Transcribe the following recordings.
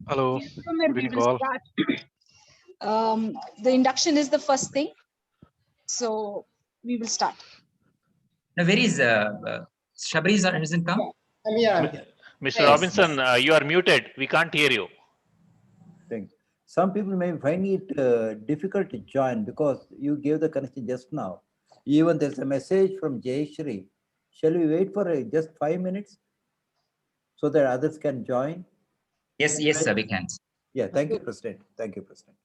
Hello, good We evening will all. start. The induction is the first thing, so we will start. Now, where is Shabri hasn't come? Yeah, I'm here. Mr. Yes, Robinson, you are muted. We can't hear you. Thank you. Some people may find it difficult to join because you gave the connection just now. Even there's a message from Jayashri. Shall we wait for just 5 minutes so that others can join? Yes, yes, sir, we can. Yeah, thank you, President. Thank you, President.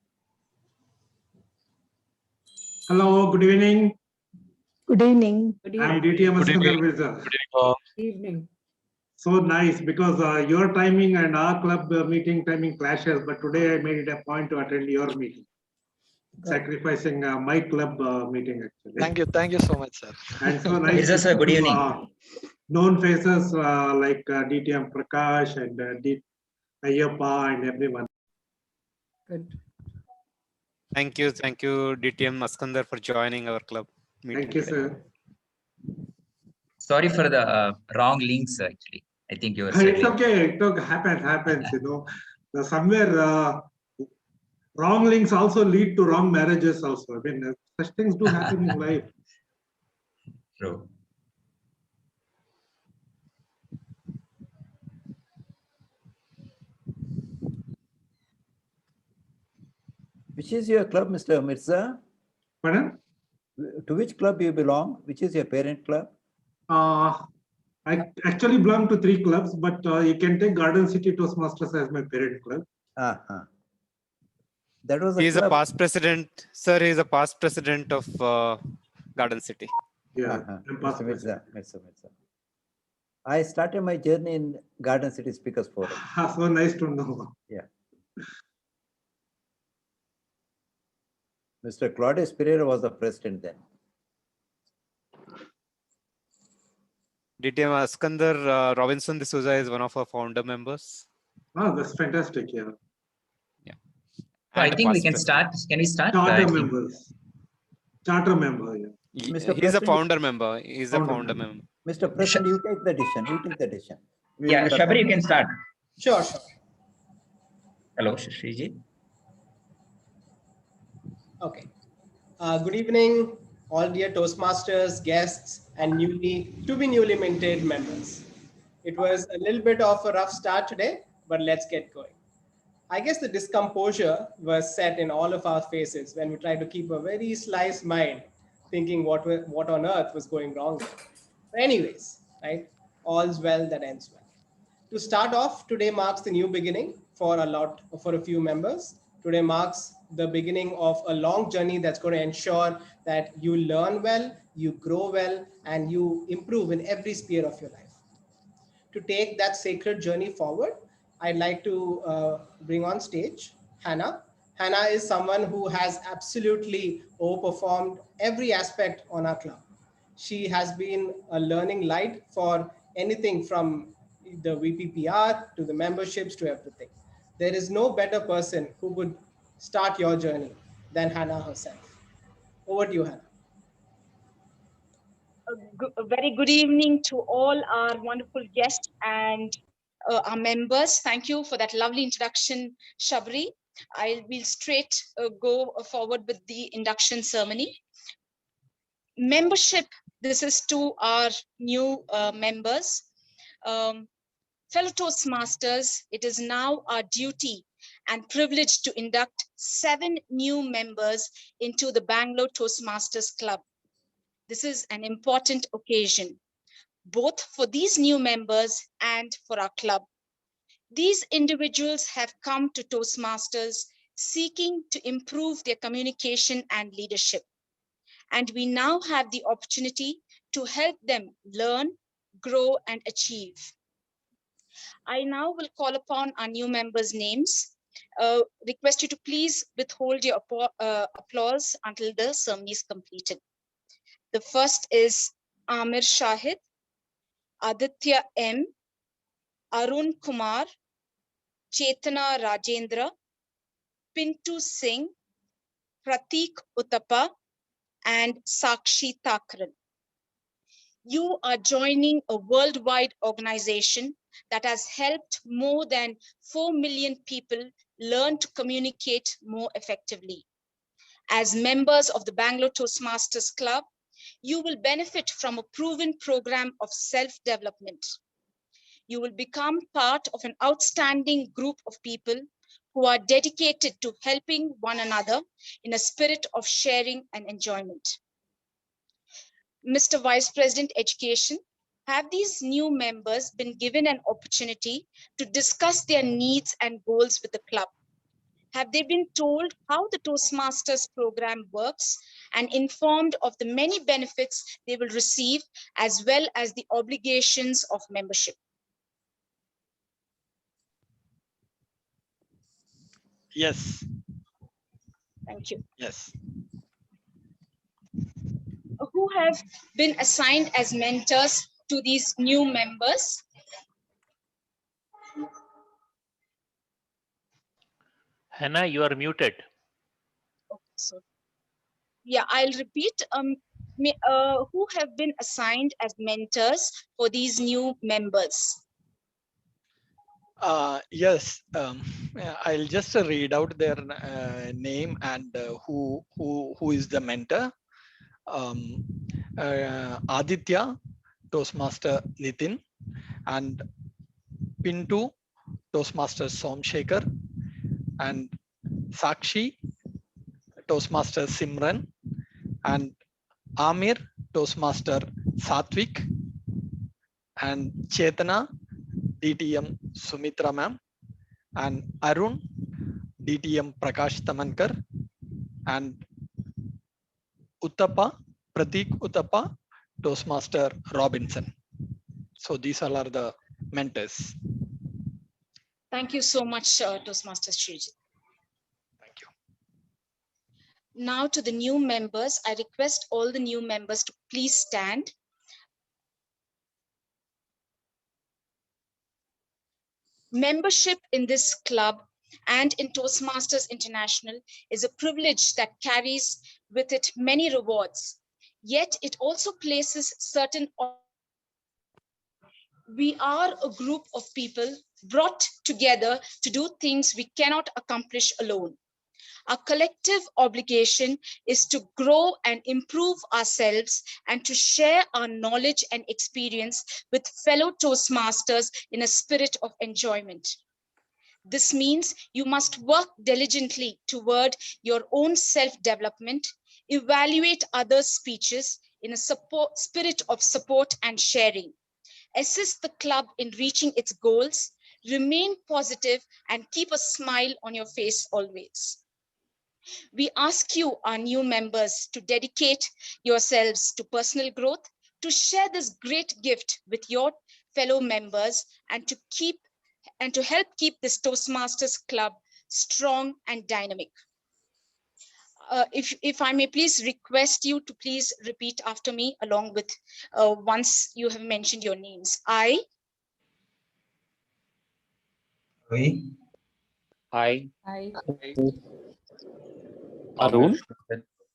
Hello, good evening. Good evening. I'm DTM Good evening. Mirza. Good evening all. Evening. So nice because your timing and our club meeting timing clashes, but today I made it a point to attend your meeting, sacrificing my club meeting actually. Thank you so much, sir. And so nice. Mirza sir, good to, evening. Known faces like DTM Prakash and Ayyappa and everyone. Good. Thank you, DTM Askandar, for joining our club meeting. Thank you, today. sir. Sorry for the wrong links, actually. I think you were It's struggling. okay. It happens, you know. Somewhere wrong links also lead to wrong marriages also. I mean, such things do happen in life. True. Which is your club, Mr. Mirza? Pardon? To which club you belong? Which is your parent club? I actually belong to 3 clubs, but you can take Garden City Toastmasters as my parent club. That was He is a club. past president, sir. He is a past president of Garden City. Yeah, I'm past Mr. president. Mirza. I started my journey in Garden City Speakers Forum. So nice to know. Yeah. Mr. Claudius Pereira was the president then. DTM Askandar, Robinson D'Souza is one of our founder members. Oh, that's fantastic. Yeah. So I And think we past can president. start. Can we start? Charter members. Charter member. Yeah. He Mr. is a President- founder member. He is a Founder founder member. member. Mr. President, you take the decision. Yeah, Shabri, you can start. Sure. Hello, Shriji. Okay. Good evening, all dear Toastmasters, guests, and newly minted members. It was a little bit of a rough start today, but let's get going. I guess the discomposure was set in all of our faces when we tried to keep a very sliced mind, thinking what on earth was going wrong there. But anyways, right? All's well that ends well. To start off, today marks the new beginning for a few members. Today marks the beginning of a long journey that's going to ensure that you learn well, you grow well, and you improve in every sphere of your life. To take that sacred journey forward, I'd like to bring on stage Hannah. Hannah is someone who has absolutely overperformed every aspect on our club. She has been a learning light for anything from the VPPR to the memberships to everything. There is no better person who could start your journey than Hannah herself. Over to you, Hannah. A very good evening to all our wonderful guests and our members. Thank you for that lovely introduction, Shabri. I will straight go forward with the induction ceremony. Membership, this is to our new members. Fellow Toastmasters, it is now our duty and privilege to induct 7 new members into the Bangalore Toastmasters Club. This is an important occasion, both for these new members and for our club. These individuals have come to Toastmasters seeking to improve their communication and leadership. And we now have the opportunity to help them learn, grow, and achieve. I now will call upon our new members' names. Request you to please withhold your applause until the ceremony is completed. The first is Amir Shahid, Aditya M, Arun Kumar, Chetana Rajendra, Pintu Singh, Pratik Uttapa, and Sakshi Thakran. You are joining a worldwide organization that has helped more than 4 million people learn to communicate more effectively. As members of the Bangalore Toastmasters Club, you will benefit from a proven program of self-development. You will become part of an outstanding group of people who are dedicated to helping one another in a spirit of sharing and enjoyment. Mr. Vice President Education, have these new members been given an opportunity to discuss their needs and goals with the club? Have they been told how the Toastmasters program works and informed of the many benefits they will receive as well as the obligations of membership? Yes. Thank you. Yes. Who have been assigned as mentors to these new members? Hannah, you are muted. So, yeah, I'll repeat. Who have been assigned as mentors for these new members? Yes, I'll just read out their name and who is the mentor. Aditya, Toastmaster Nitin, and Pintu, Toastmaster Somshekar, and Sakshi, Toastmaster Simran, and Amir, Toastmaster Satvik, and Chetana, DTM Sumitra ma'am, and Arun, DTM Prakash Tamankar, and Uttapa, Pratik Uttapa, Toastmaster Robinson. So these all are the mentors. Thank you so much, Toastmasters Shriji. Thank you. Now to the new members, I request all the new members to please stand. Membership in this club and in Toastmasters International is a privilege that carries with it many rewards. Yet it also places certain. We are a group of people brought together to do things we cannot accomplish alone. Our collective obligation is to grow and improve ourselves and to share our knowledge and experience with fellow Toastmasters in a spirit of enjoyment. This means you must work diligently toward your own self-development, evaluate others' speeches in a spirit of support and sharing, assist the club in reaching its goals, remain positive, and keep a smile on your face always. We ask you, our new members, to dedicate yourselves to personal growth, to share this great gift with your fellow members, and to help keep this Toastmasters Club strong and dynamic. If I may please request you to please repeat after me along with once you have mentioned your names. I. Arun,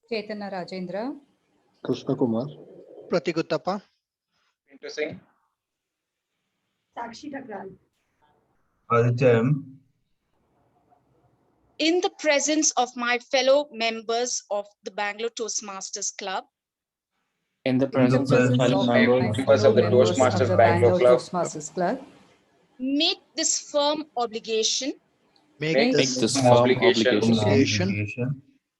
Chetana Rajendra, Krishna Kumar, Pratik Uttapa, Pintu Singh, Sakshi Thakral. Aditya M. In the presence of my fellow members of the Bangalore Toastmasters Club, in the In the presence of presence fellow of members my members fellow of the members of Toastmasters the Bangalore Bangalore Club, Toastmasters Club, make this firm obligation make this this firm obligation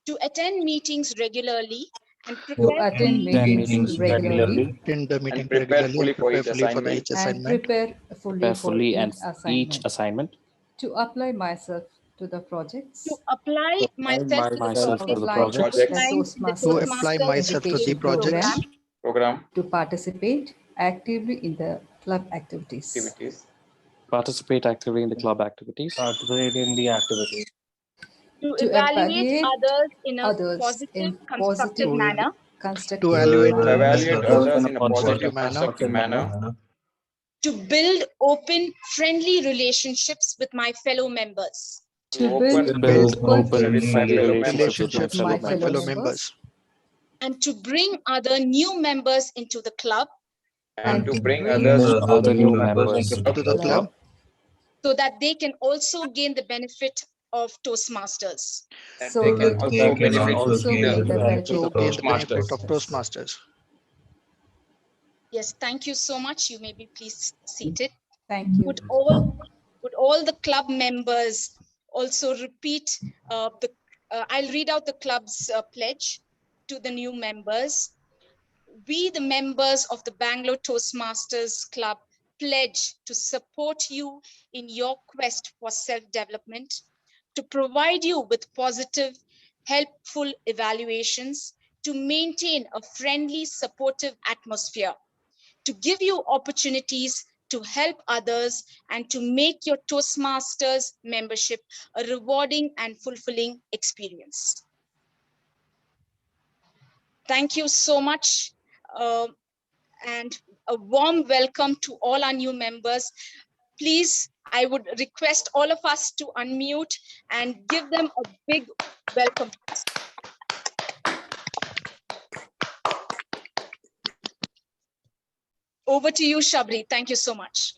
to attend meetings regularly and to prepare attend meetings regularly attend the meeting and prepare fully for each prepare fully for assignment, each and assignment, prepare fully for fully and each each assignment, to apply myself to the to projects, apply myself to the myself to the apply project projects, projects, the outlined in the to apply Toastmasters myself to the education projects, program, program, to participate actively in the club activities, activities, participate actively in the club activities, to to evaluate evaluate others in a others positive, in constructive positive, manner, constructive to evaluate to evaluate others others in a in a positive positive, manner, constructive manner, to build open, friendly relationships with my fellow members, to open, build open, with my friendly fellow relationships with members, my with fellow my fellow members, members, and to bring other new members into the club and to bring other new members to to the club so that they can also gain the benefit of Toastmasters. so they can also gain the benefit to of gain the benefit of Toastmasters. Toastmasters. Yes, thank you so much. You may be please seated. Thank you. Would all the club members also repeat I'll read out the club's pledge to the new members. We, the members of the Bangalore Toastmasters Club, pledge to support you in your quest for self-development, to provide you with positive, helpful evaluations, to maintain a friendly, supportive atmosphere, to give you opportunities to help others, and to make your Toastmasters membership a rewarding and fulfilling experience. Thank you so much. And a warm welcome to all our new members. Please, I would request all of us to unmute and give them a big welcome. Over to you, Shabri. Thank you so much.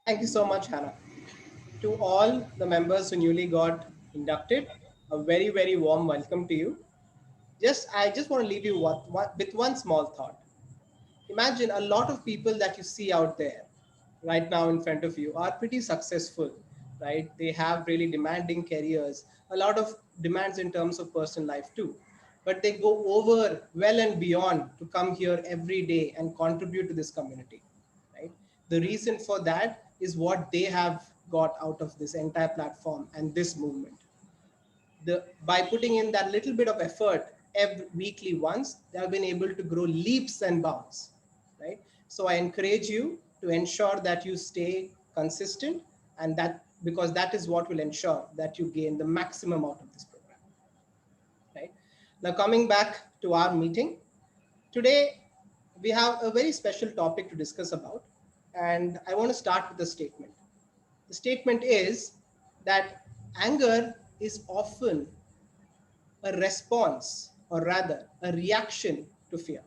Thank you so much, Hannah. To all the members who newly got inducted, a very, very warm welcome to you. I just want to leave you with one small thought. Imagine a lot of people that you see out there right now in front of you are pretty successful, right? They have really demanding careers, a lot of demands in terms of personal life too. But they go over well and beyond to come here every day and contribute to this community, right? The reason for that is what they have got out of this entire platform and this movement. By putting in that little bit of effort every weekly once, they have been able to grow leaps and bounds, right? So I encourage you to ensure that you stay consistent, and because that is what will ensure that you gain the maximum out of this program, right? Now, coming back to our meeting, today we have a very special topic to discuss about, and I want to start with a statement. The statement is that anger is often a response, or rather a reaction to fear.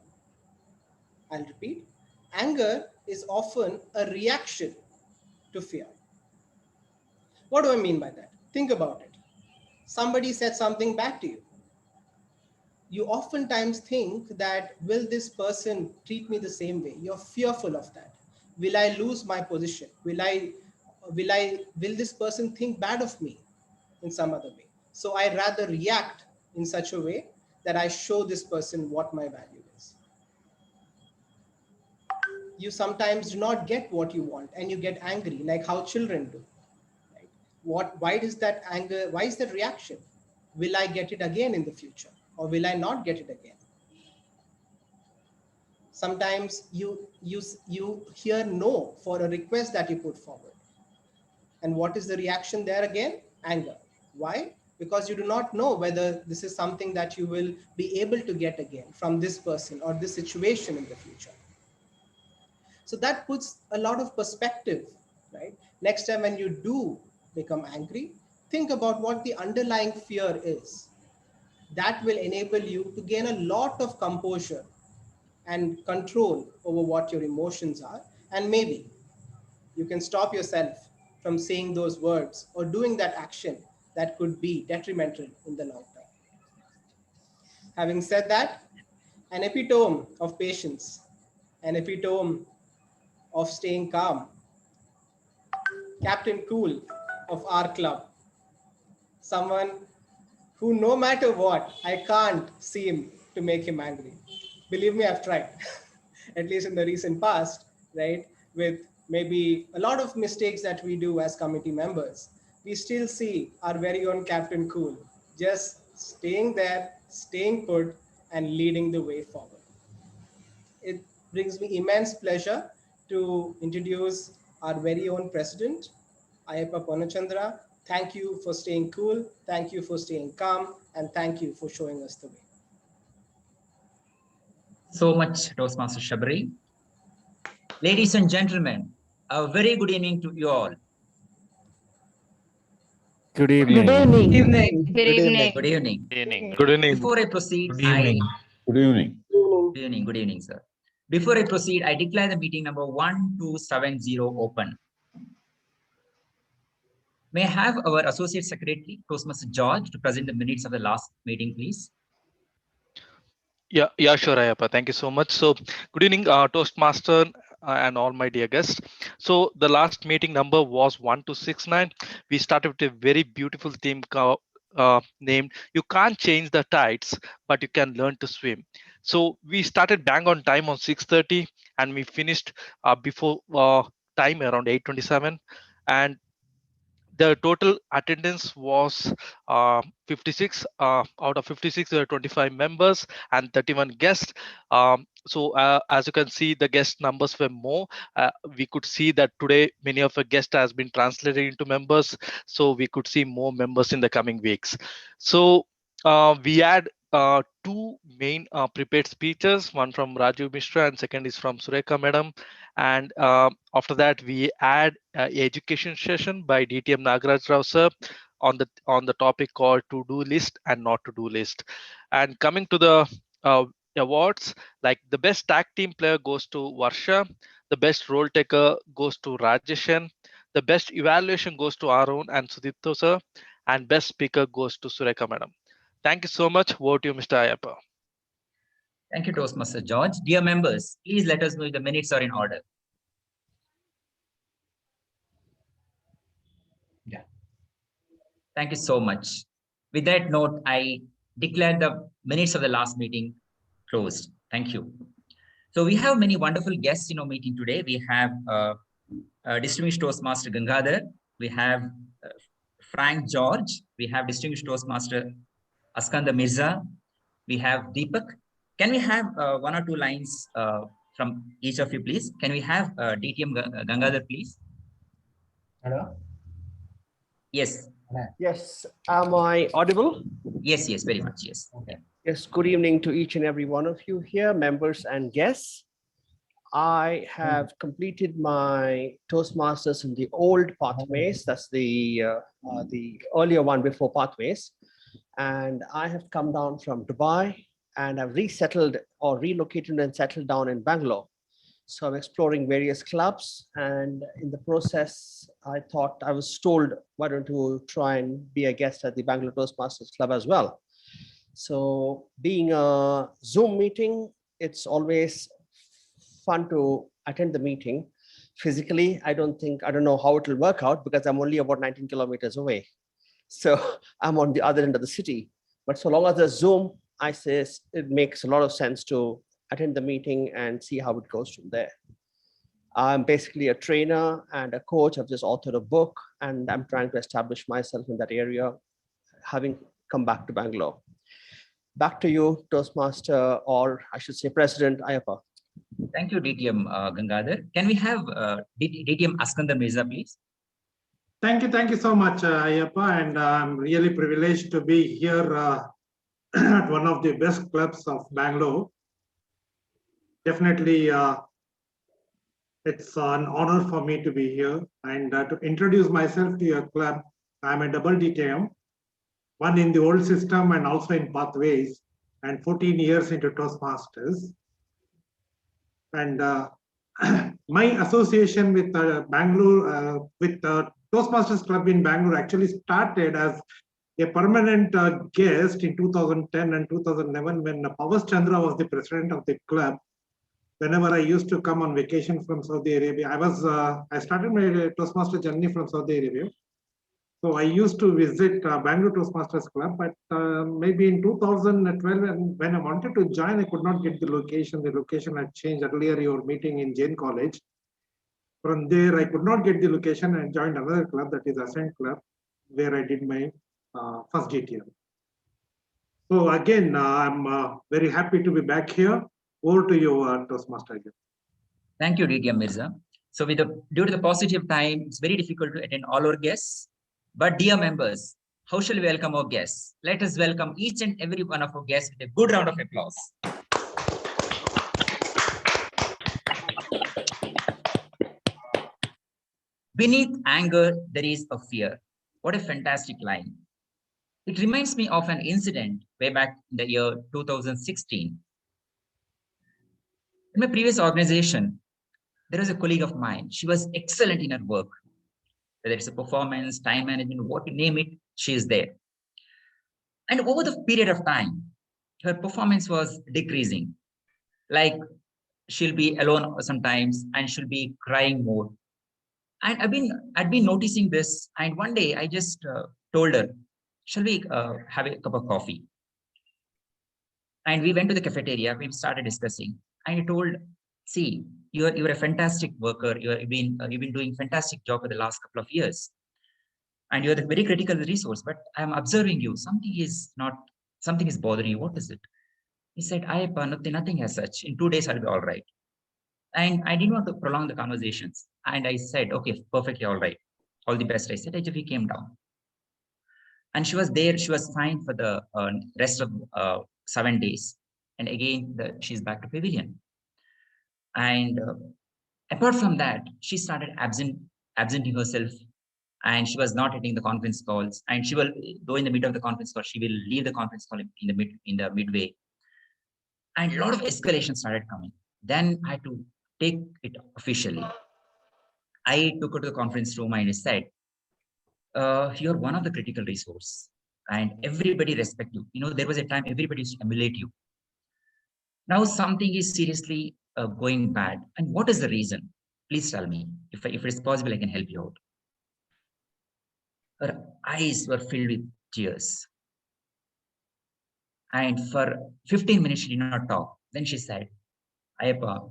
I'll repeat. Anger is often a reaction to fear. What do I mean by that? Think about it. Somebody said something bad to you. You oftentimes think that, will this person treat me the same way? You're fearful of that. Will I lose my position? Will this person think bad of me in some other way? So I rather react in such a way that I show this person what my value is. You sometimes do not get what you want and you get angry, like how children do. Right? Why is that anger? Why is that reaction? Will I get it again in the future, or will I not get it again? Sometimes you hear no for a request that you put forward. And what is the reaction there again? Anger. Why? Because you do not know whether this is something that you will be able to get again from this person or this situation in the future. So that puts a lot of perspective, right? Next time when you do become angry, think about what the underlying fear is. That will enable you to gain a lot of composure and control over what your emotions are. And maybe you can stop yourself from saying those words or doing that action that could be detrimental in the long term. Having said that, an epitome of patience, an epitome of staying calm, Captain Cool of our club, someone who no matter what, I can't seem to make him angry. Believe me, I've tried, at least in the recent past, right? With maybe a lot of mistakes that we do as committee members, we still see our very own Captain Cool just staying there, staying put, and leading the way forward. It brings me immense pleasure to introduce our very own president, Ayappa Ponachandra. Thank you for staying cool. Thank you for staying calm. And thank you for showing us the way. So much, Toastmaster Shabri. Ladies and gentlemen, a very good evening to you all. Good evening. Good evening. Good evening. Good evening. Good evening. Before I proceed, Good evening. Good evening. Good evening, sir. Before I proceed, I declare the meeting number 1270 open. May I have our Associate Secretary, Toastmaster George, to present the minutes of the last meeting, please? Yeah, sure, Ayappa. Thank you so much. So, good evening, Toastmaster and all my dear guests. So, the last meeting number was 1269. We started with a very beautiful theme named "You Can't Change the Tides, but You Can Learn to Swim." So, we started bang on time on 6:30, and we finished before time around 8:27, and the total attendance was 56. Out of 56, there were 25 members and 31 guests. As you can see, the guest numbers were more. We could see that today many of the guests has been translated into members, so we could see more members in the coming weeks. So we had two main prepared speeches, one from Raju Mishra and second is from Sureka Madam. And after that, we add education session by DTM Nagaraj Rao sir on the topic called to-do list and not to-do list. And coming to the awards, like the best tag team player goes to Varsha, the best role taker goes to Rajeshan, the best evaluation goes to Arun and Sudipto sir, and best speaker goes to Sureka Madam. Thank you so much. Over to you, Mr. Ayappa. Thank you, Toastmaster George. Dear members, please let us know if the minutes are in order. Yeah. Thank you so much. With that note, I declare the minutes of the last meeting closed. Thank you. So we have many wonderful guests in our meeting today. We have Distinguished Toastmaster Gangadhar. We have Frank George. We have Distinguished Toastmaster Askanda Mirza. We have Deepak. Can we have one or two lines from each of you, please? Can we have DTM Gangadhar, please? Hello? Yes. Yes. Am I audible? Yes, yes, very much, yes. Okay. Yes, good evening to each and every one of you here, members and guests. I have completed my Toastmasters in the old pathways. That's the earlier one before pathways. And I have come down from Dubai and I've resettled or relocated and settled down in Bangalore. So I'm exploring various clubs, and in the process, I was told, why don't you try and be a guest at the Bangalore Toastmasters Club as well? So being a Zoom meeting, it's always fun to attend the meeting. Physically, I don't know how it will work out because I'm only about 19 kilometers away. So I'm on the other end of the city. But so long as there's Zoom, I say it makes a lot of sense to attend the meeting and see how it goes from there. I'm basically a trainer and a coach. I've just authored a book and I'm trying to establish myself in that area, having come back to Bangalore. Back to you, Toastmaster, or I should say President Ayappa. Thank you, DTM Gangadhar. Can we have DTM Askanda Mirza, please? Thank you so much, Ayappa, and I'm really privileged to be here at one of the best clubs of Bangalore. Definitely, it's an honor for me to be here and to introduce myself to your club. I'm a double DTM, one in the old system and also in pathways, and 14 years into Toastmasters. And my association with Bangalore, with Toastmasters Club in Bangalore actually started as a permanent guest in 2010 and 2011 when Pawas Chandra was the president of the club. Whenever I used to come on vacation from Saudi Arabia, I started my Toastmaster journey from Saudi Arabia. So I used to visit Bangalore Toastmasters Club, but maybe in 2012, and when I wanted to join, I could not get the location. The location had changed. Earlier, you were meeting in Jain College. From there, I could not get the location and joined another club, that is Ascent Club, where I did my first GTM. So again, I'm very happy to be back here. Over to you, Toastmaster. Thank you, DTM Mirza. So due to the positive time, it's very difficult to attend all our guests. But dear members, how shall we welcome our guests? Let us welcome each and every one of our guests with a good round of applause. Beneath anger, there is a fear. What a fantastic line. It reminds me of an incident way back in the year 2016. In my previous organization, there was a colleague of mine. She was excellent in her work, whether it's a performance, time management, what you name it, she is there. And over the period of time, her performance was decreasing. Like she'll be alone sometimes and she'll be crying more. And I'd been noticing this. And one day I just told her, shall we have a cup of coffee? And we went to the cafeteria. We started discussing. And I told, see, you're a fantastic worker. You've been doing fantastic job for the last couple of years. And you're the very critical resource. But I'm observing you. Something is bothering you. What is it? He said, nothing as such. In 2 days, I'll be all right. And I didn't want to prolong the conversations. And I said, okay, perfectly all right. All the best. I said, we came down. And she was there. She was fine for the rest of 7 days. And again, she's back to pavilion. And apart from that, she started absenting herself. And she was not attending the conference calls. And she will, though in the middle of the conference call, she will leave the conference call in the midway. And a lot of escalation started coming. Then I had to take it officially. I took her to the conference room and I said, you're one of the critical resource and everybody respect you. You know, there was a time everybody used to emulate you. Now something is seriously going bad. And what is the reason? Please tell me. If it's possible, I can help you out. Her eyes were filled with tears. And for 15 minutes, she did not talk. Then she said, Ayappa,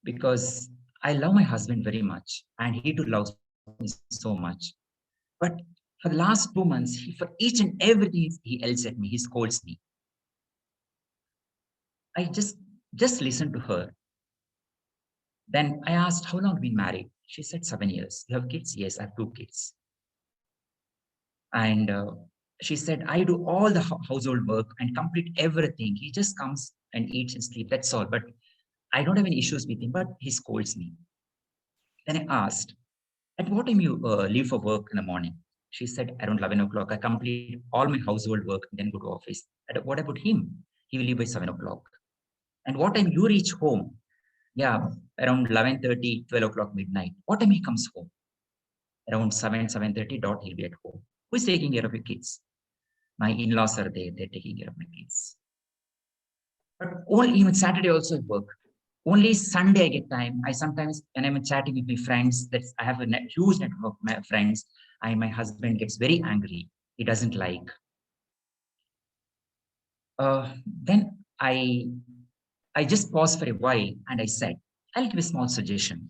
because I love my husband very much and he too loves me so much. But for the last 2 months, for each and everything he yells at me, he scolds me. I just listened to her. Then I asked, how long have you been married? She said, 7 years. You have kids? Yes, I have 2 kids. And she said, I do all the household work and complete everything. He just comes and eats and sleeps. That's all. But I don't have any issues with him, but he scolds me. Then I asked, at what time you leave for work in the morning? She said, around 11 o'clock. I complete all my household work and then go to office. What about him? He will leave by 7 o'clock. And what time you reach home? Yeah, around 11:30, 12 o'clock, midnight. What time he comes home? Around 7:30 dot, he'll be at home. Who is taking care of your kids? My in-laws are there. They're taking care of my kids. But even Saturday also I work. Only Sunday I get time. I sometimes, when I'm chatting with my friends, I have a huge network of my friends, and my husband gets very angry. He doesn't like. Then I just paused for a while and I said, I'll give a small suggestion.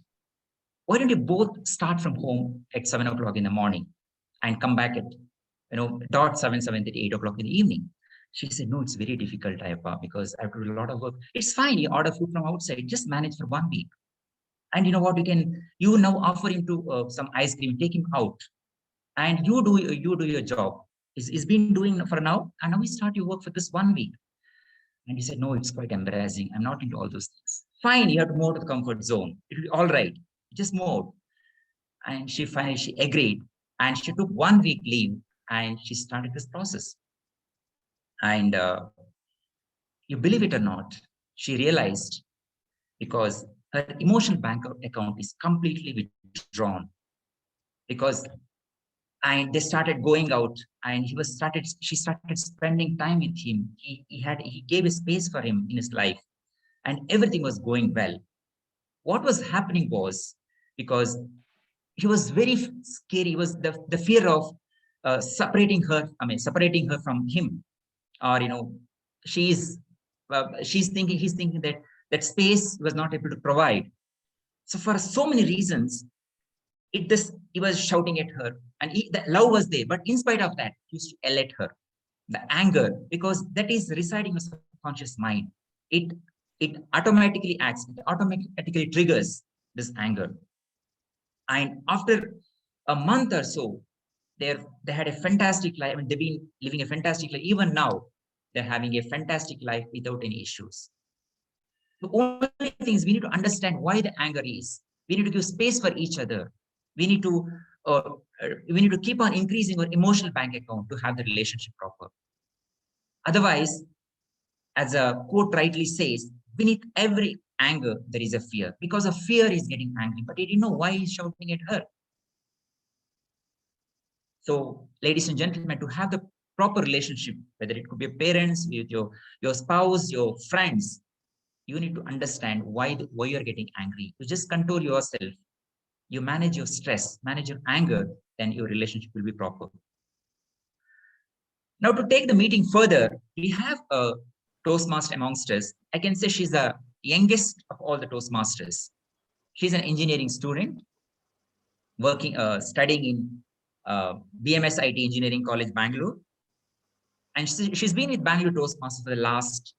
Why don't you both start from home at 7 o'clock in the morning and come back at, dot 7:30, 8 o'clock in the evening? She said, no, it's very difficult, Ayappa, because I have to do a lot of work. It's fine. You order food from outside, just manage for 1 week. And you know what, you now offer him to some ice cream, take him out and you do your job. He's been doing for now. And now we start your work for this 1 week. And he said, no, it's quite embarrassing. I'm not into all those things. Fine, you have to move to the comfort zone. It'll be all right. Just move. And she agreed. And she took 1 week leave and she started this process. And you believe it or not, she realized because her emotional bank account is completely withdrawn and they started going out and she started spending time with him. He gave a space for him in his life and everything was going well. What was happening was because he was very scary. It was the fear of separating her from him, or he's thinking that space was not able to provide. So for so many reasons, he was shouting at her, and the love was there, but in spite of that, he used to yell at her. The anger, because that is residing in the subconscious mind, it automatically acts, it automatically triggers this anger. And after a month or so, they had a fantastic life. I mean, they've been living a fantastic life. Even now, they're having a fantastic life without any issues. The only thing is we need to understand why the anger is. We need to give space for each other. We need to keep on increasing our emotional bank account to have the relationship proper. Otherwise, as a quote rightly says, beneath every anger, there is a fear. Because of fear, he's getting angry, but he didn't know why he's shouting at her. So, ladies and gentlemen, to have the proper relationship, whether it could be parents, with your spouse, your friends, you need to understand why you're getting angry. You just control yourself. You manage your stress, manage your anger, then your relationship will be proper. Now, to take the meeting further, we have a Toastmaster amongst us. I can say she's the youngest of all the Toastmasters. She's an engineering student, studying in BMS IT Engineering College, Bangalore. And she's been with Bangalore Toastmasters for the last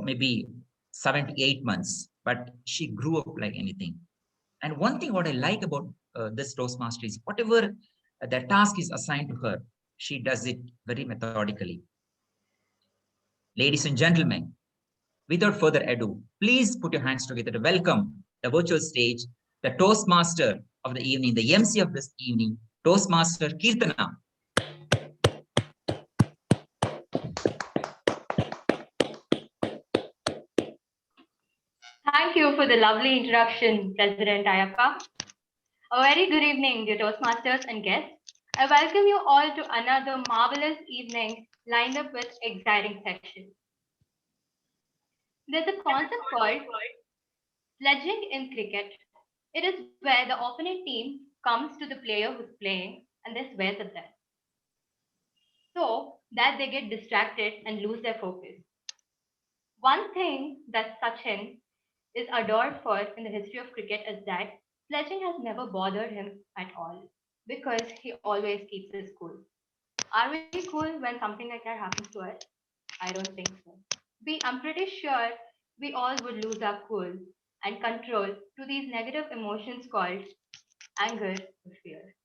maybe 7 to 8 months, but she grew up like anything. And one thing what I like about this Toastmaster is whatever the task is assigned to her, she does it very methodically. Ladies and gentlemen, without further ado, please put your hands together to welcome the virtual stage, the Toastmaster of the evening, the MC of this evening, Toastmaster Kirtana. Thank you for the lovely introduction, President Ayappa. A very good evening, dear Toastmasters and guests. I welcome you all to another marvelous evening lined up with exciting sessions. There's a concept called sledging in cricket. It is where the opponent team comes to the player who's playing and they swears at them, so that they get distracted and lose their focus. One thing that Sachin is adored for in the history of cricket is that sledging has never bothered him at all because he always keeps his cool. Are we cool when something like that happens to us? I don't think so. I'm pretty sure we all would lose our cool and control to these negative emotions called anger or fear.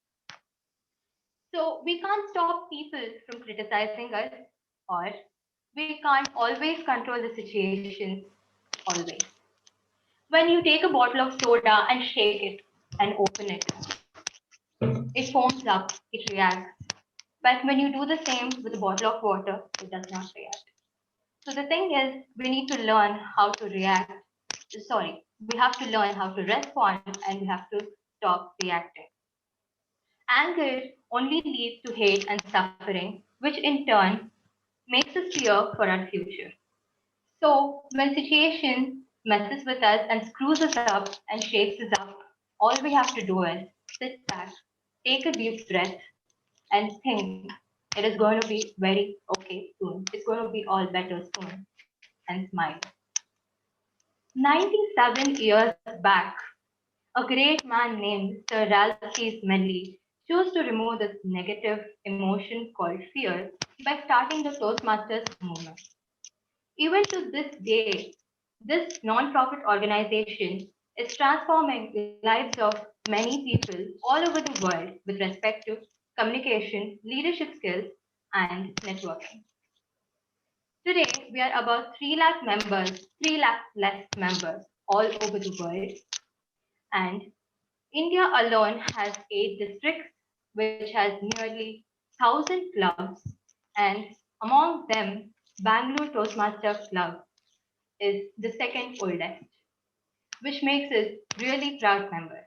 So we can't stop people from criticizing us, or we can't always control the situation always. When you take a bottle of soda and shake it and open it, it foams up, it reacts. But when you do the same with a bottle of water, it does not react. So the thing is, we need to learn how to react. Sorry, we have to learn how to respond and we have to stop reacting. Anger only leads to hate and suffering, which in turn makes us fear for our future. So when situation messes with us and screws us up and shakes us up, all we have to do is sit back, take a deep breath, and think it is going to be very okay soon. It's going to be all better soon, and smile. 97 years back, a great man named Sir Ralph C. Smedley chose to remove this negative emotion called fear by starting the Toastmasters movement. Even to this day, this non-profit organization is transforming the lives of many people all over the world with respect to communication, leadership skills, and networking. Today, we are about 3 lakh members, 3 lakh less members all over the world. And India alone has 8 districts, which has nearly 1,000 clubs. And among them, Bangalore Toastmasters Club is the second oldest, which makes us really proud members.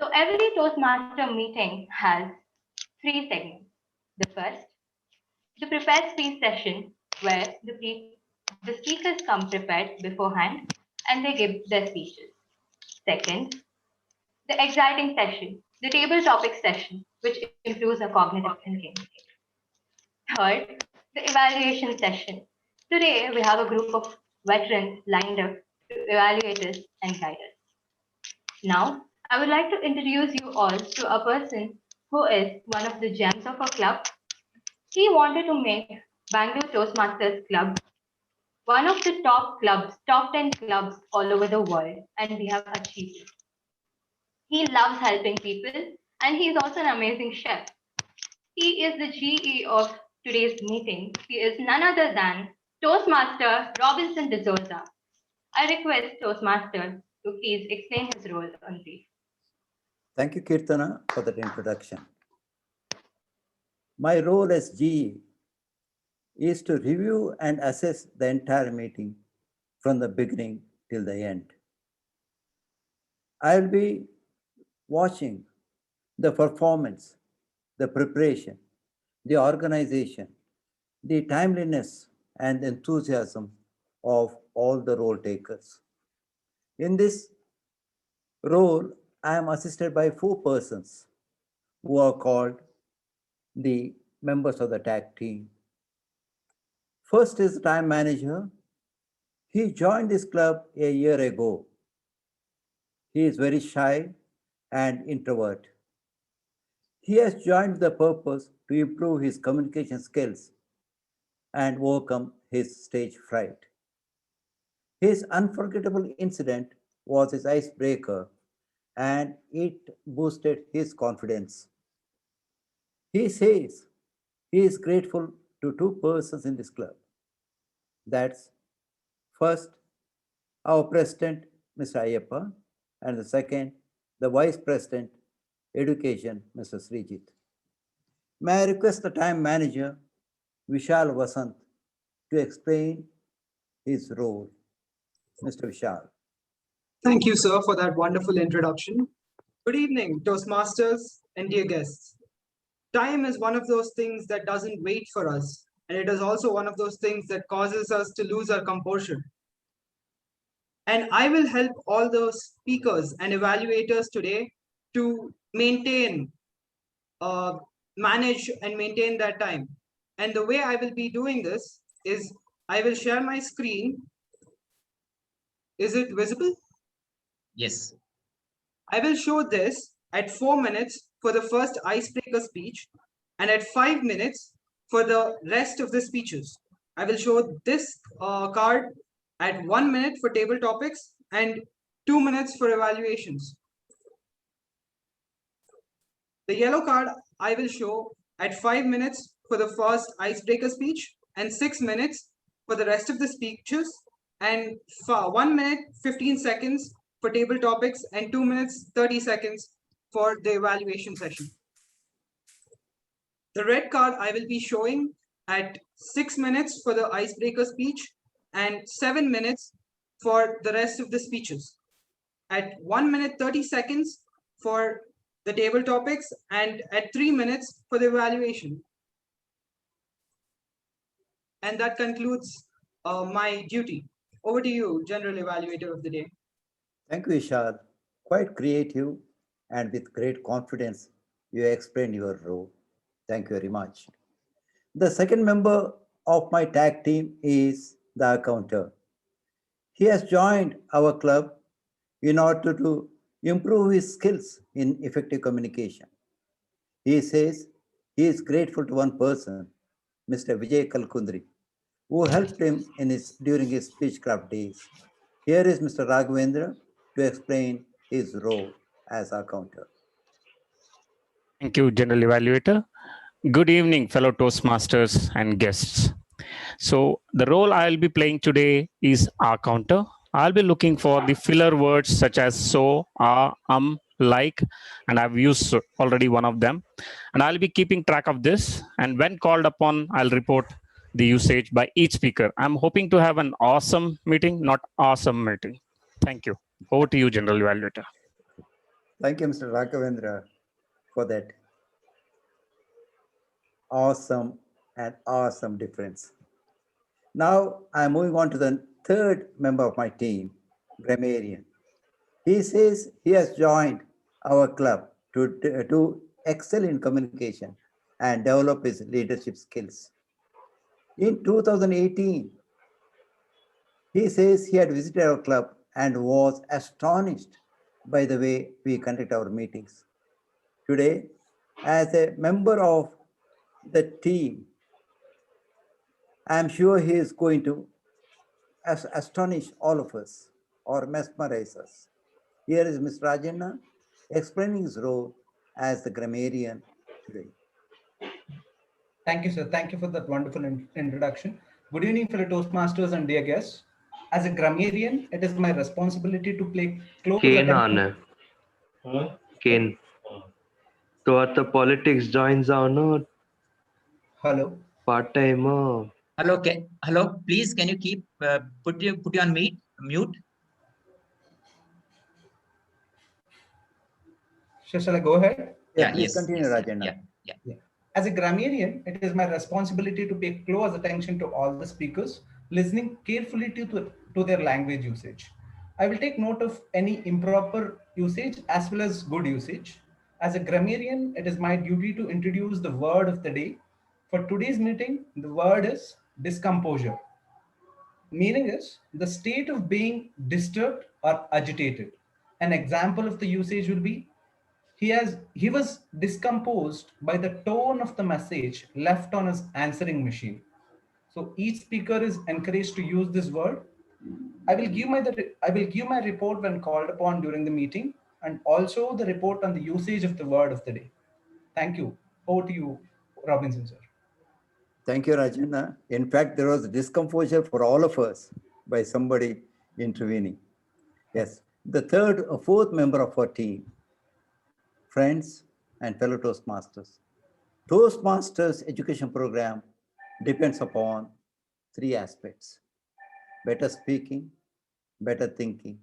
So every Toastmaster meeting has 3 segments. The first, the prepared speech session, where the speakers come prepared beforehand and they give their speeches. Second, the exciting session, the table topic session, which improves our cognitive thinking. Third, the evaluation session. Today, we have a group of veterans lined up to evaluate us and guide us. Now, I would like to introduce you all to a person who is one of the gems of our club. He wanted to make Bangalore Toastmasters Club one of the top clubs, top 10 clubs all over the world, and we have achieved it. He loves helping people, and he is also an amazing chef. He is the GE of today's meeting. He is none other than Toastmaster Robinson D'Souza. I request Toastmaster to please explain his role on brief. Thank you, Kirtana, for that introduction. My role as GE is to review and assess the entire meeting from the beginning till the end. I'll be watching the performance, the preparation, the organization, the timeliness and enthusiasm of all the role takers. In this role, I am assisted by 4 persons who are called the members of the tag team. First is the time manager. He joined this club a year ago. He is very shy and introvert. He has joined the purpose to improve his communication skills and overcome his stage fright. His unforgettable incident was his icebreaker and it boosted his confidence. He says he is grateful to 2 persons in this club. That's first, our president, Mr. Ayappa, and the second, the vice president, education, Mr. Srijit. May I request the time manager, Vishal Vasant, to explain his role. Mr. Vishal. Thank you, sir, for that wonderful introduction. Good evening, Toastmasters and dear guests. Time is one of those things that doesn't wait for us, and it is also one of those things that causes us to lose our composure. And I will help all those speakers and evaluators today to manage and maintain that time. And the way I will be doing this is I will share my screen. Is it visible? Yes. I will show this at 4 minutes for the first icebreaker speech and at 5 minutes for the rest of the speeches. I will show this card at 1 minute for table topics and 2 minutes for evaluations. The yellow card I will show at 5 minutes for the first icebreaker speech and 6 minutes for the rest of the speeches and 1 minute 15 seconds for table topics and 2 minutes 30 seconds for the evaluation session. The red card I will be showing at 6 minutes for the icebreaker speech and 7 minutes for the rest of the speeches. At 1 minute 30 seconds for the table topics and at 3 minutes for the evaluation. And that concludes my duty. Over to you, General Evaluator of the Day. Thank you, Vishal. Quite creative and with great confidence, you explained your role. Thank you very much. The second member of my tag team is the accountant. He has joined our club in order to improve his skills in effective communication. He says he is grateful to 1 person, Mr. Vijay Kalkundri, who helped him during his speechcraft days. Here is Mr. Raghavendra to explain his role as accountant. Thank you, General Evaluator. Good evening, fellow Toastmasters and guests. So the role I'll be playing today is counter. I'll be looking for the filler words such as so, like, and I've used already one of them. And I'll be keeping track of this. And when called upon, I'll report the usage by each speaker. I'm hoping to have an awesome meeting, not awesome meeting. Thank you. Over to you, General Evaluator. Thank you, Mr. Raghavendra, for that awesome and awesome difference. Now I'm moving on to the third member of my team, grammarian. He says he has joined our club to excel in communication and develop his leadership skills. In 2018, he says he had visited our club and was astonished by the way we conduct our meetings. Today, as a member of the team, I'm sure he is going to astonish all of us or mesmerize us. Here is Mr. Rajanna explaining his role as the grammarian today. Thank you, sir. Thank you for that wonderful introduction. Good evening, fellow Toastmasters and dear guests. As a grammarian, it is my responsibility to play close attention. Kane. तो आता politics join जाओ ना Hello. part time Hello, hello. Please, can you keep put you on mute? Shall I go ahead? Yeah, please continue, Rajendra. Yeah. As a grammarian, it is my responsibility to pay close attention to all the speakers, listening carefully to their language usage. I will take note of any improper usage as well as good usage. As a grammarian, it is my duty to introduce the word of the day. For today's meeting, the word is discomposure. Meaning is the state of being disturbed or agitated. An example of the usage will be he was discomposed by the tone of the message left on his answering machine. So each speaker is encouraged to use this word. I will give my report when called upon during the meeting, and also the report on the usage of the word of the day. Thank you. Over to you, Robinson, sir. Thank you, Rajendra. In fact, there was discomposure for all of us by somebody intervening. Yes, the fourth member of our team, friends and fellow Toastmasters. Toastmasters education program depends upon three aspects: better speaking, better thinking,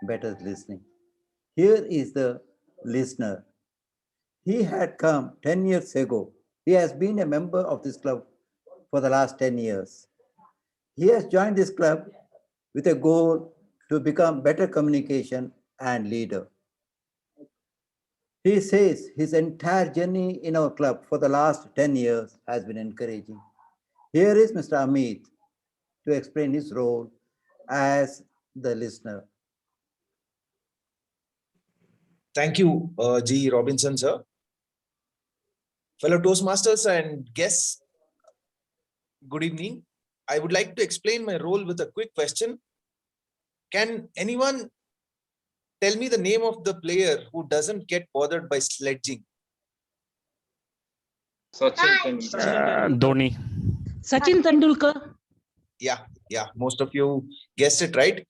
better listening. Here is the listener. He had come 10 years ago. He has been a member of this club for the last 10 years. He has joined this club with a goal to become better communication and leader. He says his entire journey in our club for the last 10 years has been encouraging. Here is Mr. Amit to explain his role as the listener. Thank you, G. Robinson, sir. Fellow Toastmasters and guests, good evening. I would like to explain my role with a quick question. Can anyone tell me the name of the player who doesn't get bothered by sledging? Dhoni. Sachin Tendulkar. Yeah, most of you guessed it right.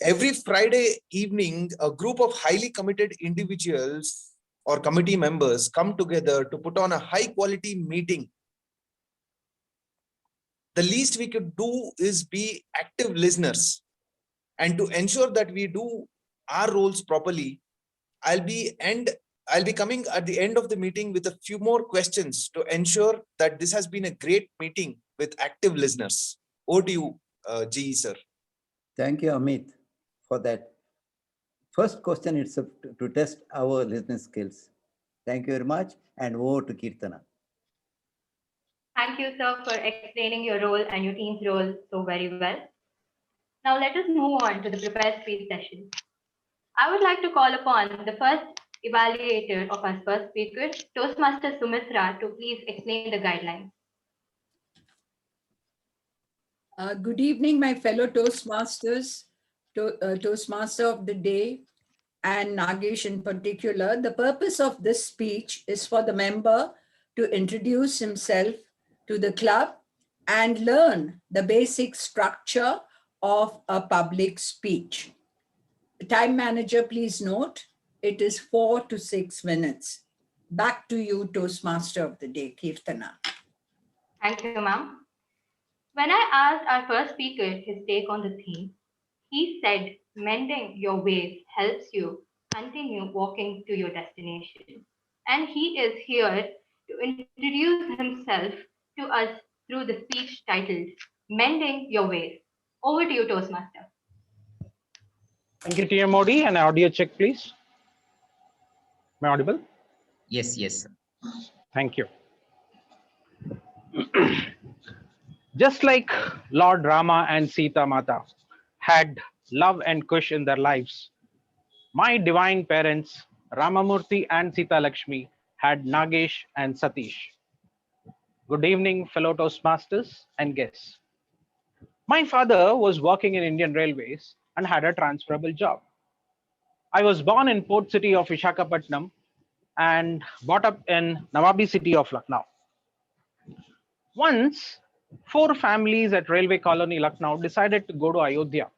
Every Friday evening, a group of highly committed individuals or committee members come together to put on a high quality meeting. The least we could do is be active listeners. And to ensure that we do our roles properly, I'll be coming at the end of the meeting with a few more questions to ensure that this has been a great meeting with active listeners. Over to you, G. sir. Thank you, Amit, for that. First question is to test our listening skills. Thank you very much, and over to Kirtana. Thank you, sir, for explaining your role and your team's role so very well. Now let us move on to the prepared speech session. I would like to call upon the first evaluator of our first speaker, Toastmaster Sumitra, to please explain the guidelines. Good evening, my fellow Toastmasters, Toastmaster of the Day, and Nagesh in particular. The purpose of this speech is for the member to introduce himself to the club and learn the basic structure of a public speech. Time manager, please note, it is 4 to 6 minutes. Back to you, Toastmaster of the Day, Kirtana. Thank you, ma'am. When I asked our first speaker his take on the theme, he said mending your ways helps you continue walking to your destination. And he is here to introduce himself to us through the speech titled Mending Your Ways. Over to you, Toastmaster. Thank you, TMOD. An audio check, please. Am I audible? Yes. Thank you. Just like Lord Rama and Sita Mata had love and kush in their lives, my divine parents, Ramamurthy and Sita Lakshmi, had Nagesh and Satish. Good evening, fellow Toastmasters and guests. My father was working in Indian Railways and had a transferable job. I was born in port city of Visakhapatnam and brought up in Nawabi city of Lucknow. Once, 4 families at Railway Colony Lucknow decided to go to Ayodhya.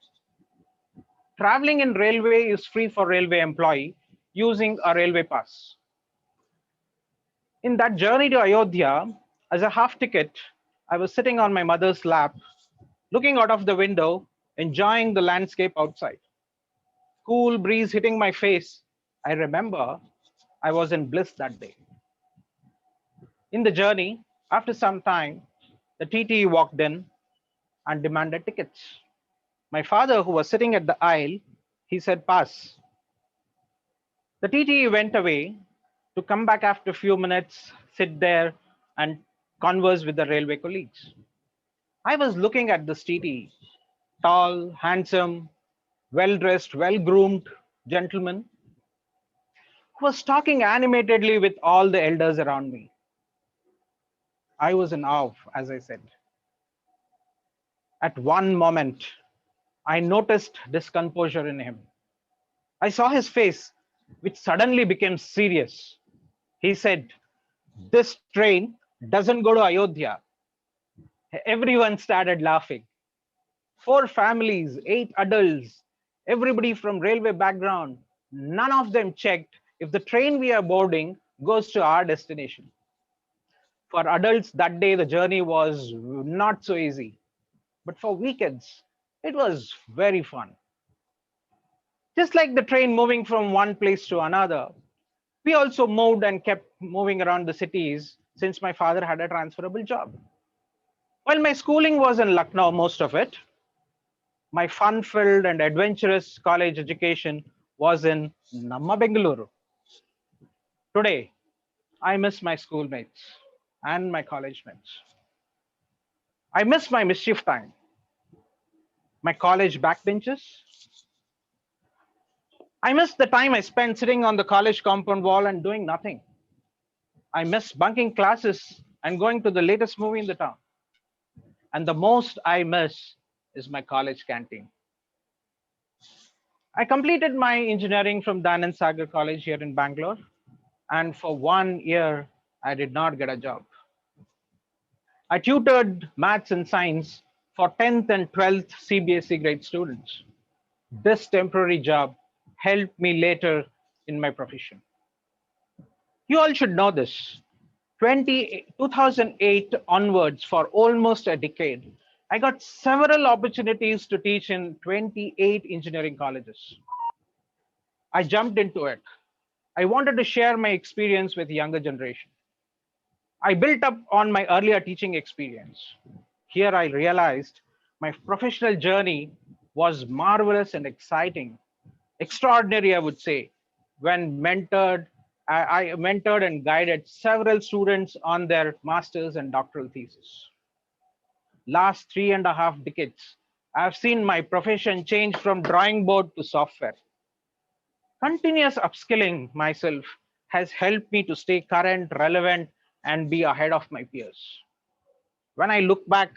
Traveling in railway is free for railway employee using a railway pass. In that journey to Ayodhya, as a half ticket, I was sitting on my mother's lap, looking out of the window, enjoying the landscape outside. Cool breeze hitting my face. I remember I was in bliss that day. In the journey, after some time, the TTE walked in and demanded tickets. My father, who was sitting at the aisle, he said, "Pass." The TTE went away to come back after a few minutes, sit there and converse with the railway colleagues. I was looking at this TTE, tall, handsome, well-dressed, well-groomed gentleman who was talking animatedly with all the elders around me. I was in awe, as I said. At one moment, I noticed discomposure in him. I saw his face, which suddenly became serious. He said, "This train doesn't go to Ayodhya." Everyone started laughing. 4 families, 8 adults, everybody from railway background. None of them checked if the train we are boarding goes to our destination. For adults, that day the journey was not so easy. But for weekends, it was very fun. Just like the train moving from one place to another, we also moved and kept moving around the cities since my father had a transferable job. While my schooling was in Lucknow, most of it, my fun-filled and adventurous college education was in Namma Bengaluru. Today, I miss my schoolmates and my college mates. I miss my mischief time, my college backbenches. I miss the time I spent sitting on the college compound wall and doing nothing. I miss bunking classes and going to the latest movie in the town. And the most I miss is my college canteen. I completed my engineering from Danan Sagar College here in Bangalore. And for 1 year, I did not get a job. I tutored maths and science for 10th and 12th CBSE grade students. This temporary job helped me later in my profession. You all should know this. 2008 onwards, for almost a decade, I got several opportunities to teach in 28 engineering colleges. I jumped into it. I wanted to share my experience with the younger generation. I built up on my earlier teaching experience. Here I realized my professional journey was marvelous and exciting, extraordinary, I would say, when I mentored and guided several students on their master's and doctoral thesis. Last 3.5 decades, I've seen my profession change from drawing board to software. Continuous upskilling myself has helped me to stay current, relevant, and be ahead of my peers. When I look back,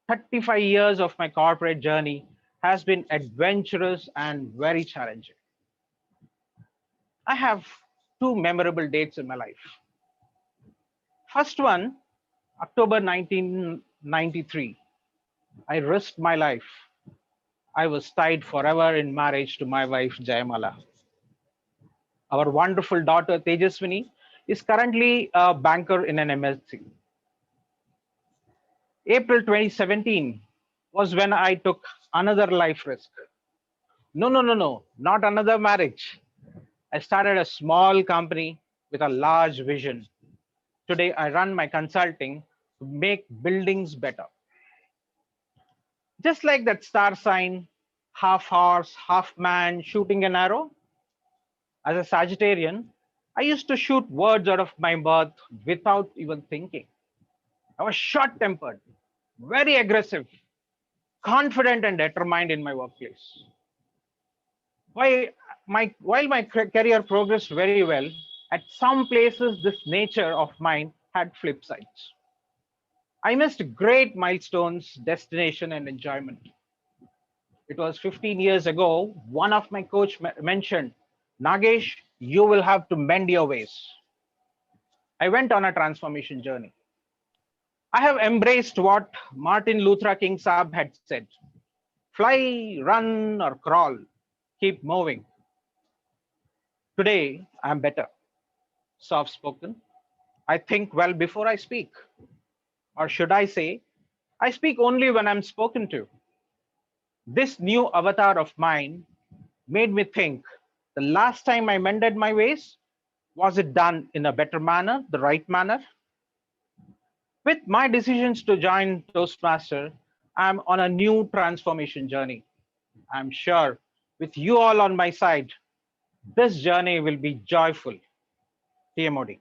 35 years of my corporate journey has been adventurous and very challenging. I have two memorable dates in my life. First one, October 1993. I risked my life. I was tied forever in marriage to my wife, Jayamala. Our wonderful daughter, Tejaswini, is currently a banker in an MSc. April 2017 was when I took another life risk. No, not another marriage. I started a small company with a large vision. Today, I run my consulting to make buildings better. Just like that star sign, half horse, half man shooting an arrow. As a Sagittarian, I used to shoot words out of my mouth without even thinking. I was short-tempered, very aggressive, confident and determined in my workplace. While my career progressed very well, at some places this nature of mine had flip sides. I missed great milestones, destination, and enjoyment. It was 15 years ago, one of my coach mentioned, "Nagesh, you will have to mend your ways." I went on a transformation journey. I have embraced what Martin Luther King Saab had said: fly, run, or crawl, keep moving. Today, I'm better, soft spoken. I think well before I speak. Or should I say, I speak only when I'm spoken to. This new avatar of mine made me think the last time I mended my ways, was it done in a better manner, the right manner? With my decisions to join Toastmaster, I'm on a new transformation journey. I'm sure with you all on my side, this journey will be joyful. TMOD.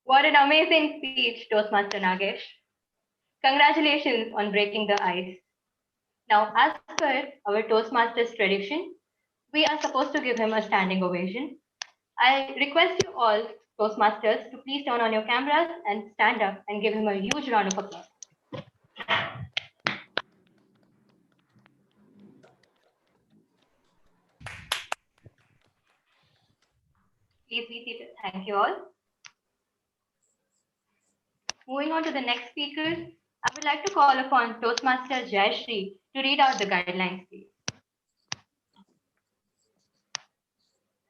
What an amazing speech, Toastmaster Nagesh. Congratulations on breaking the ice. Now, as per our Toastmasters tradition, we are supposed to give him a standing ovation. I request you all, Toastmasters, to please turn on your cameras and stand up and give him a huge round of applause. Please be seated. Thank you all. Moving on to the next speaker, I would like to call upon Toastmaster Jayashree to read out the guidelines, please.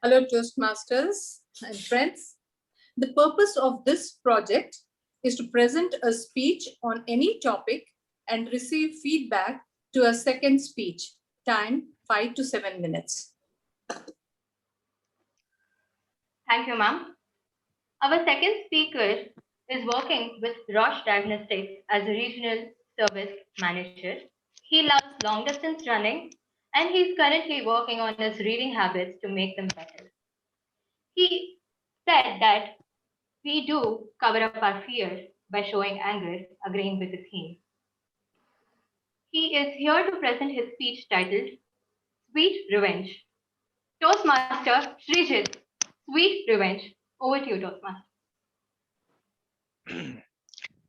Hello, Toastmasters and friends. The purpose of this project is to present a speech on any topic and receive feedback to a second speech, time 5 to 7 minutes. Thank you, ma'am. Our second speaker is working with Roche Diagnostics as a regional service manager. He loves long distance running and he's currently working on his reading habits to make them better. He said that we do cover up our fear by showing anger, agreeing with the theme. He is here to present his speech titled Sweet Revenge. Toastmaster Srijit, Sweet Revenge. Over to you, Toastmaster. Am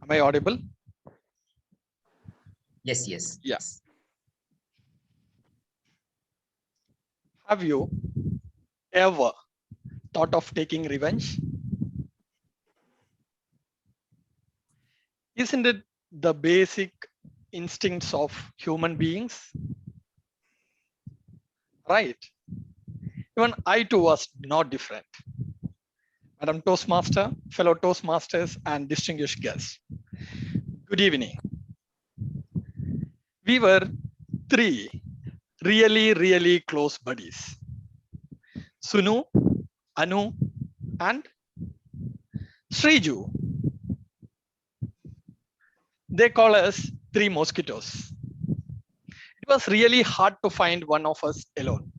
I audible? Yes, yes. Yes. Have you ever thought of taking revenge? Isn't it the basic instincts of human beings? Right. Even I too was not different. Madam Toastmaster, fellow Toastmasters, and distinguished guests. Good evening. We were three really close buddies. Sunu, Anu, and Sriju. They call us three mosquitoes. It was really hard to find one of us alone.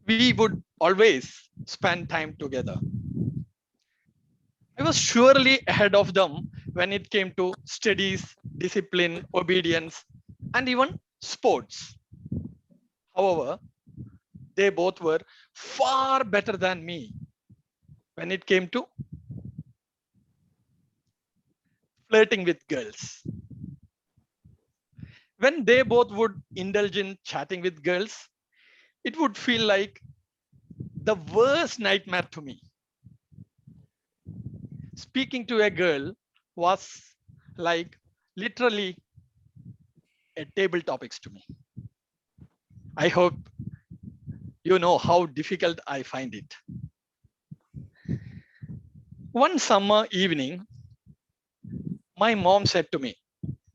We would always spend time together. I was surely ahead of them when it came to studies, discipline, obedience, and even sports. However, they both were far better than me when it came to flirting with girls. When they both would indulge in chatting with girls, it would feel like the worst nightmare to me. Speaking to a girl was like literally a table topics to me. I hope you know how difficult I find it. One summer evening, my mom said to me,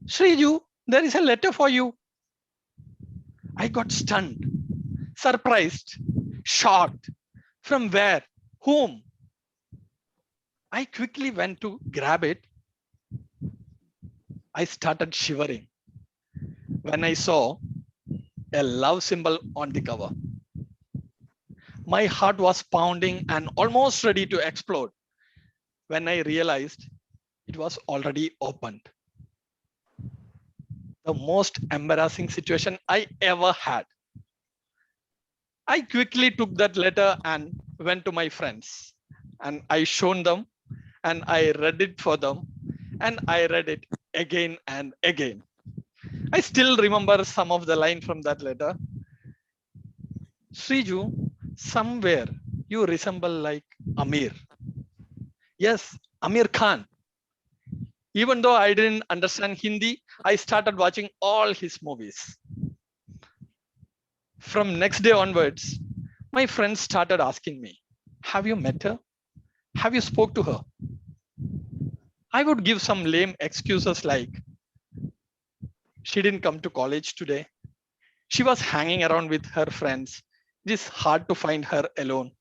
Sriju, there is a letter for you. I got stunned, surprised, shocked. From where? Whom? I quickly went to grab it. I started shivering when I saw a love symbol on the cover. My heart was pounding and almost ready to explode when I realized it was already opened. The most embarrassing situation I ever had. I quickly took that letter and went to my friends and I shown them and I read it for them and I read it again and again. I still remember some of the line from that letter. Sriju, somewhere you resemble like Amir. Yes, Amir Khan. Even though I didn't understand Hindi, I started watching all his movies. From next day onwards, my friends started asking me, have you met her? Have you spoke to her? I would give some lame excuses like, she didn't come to college today. She was hanging around with her friends. It is hard to find her alone.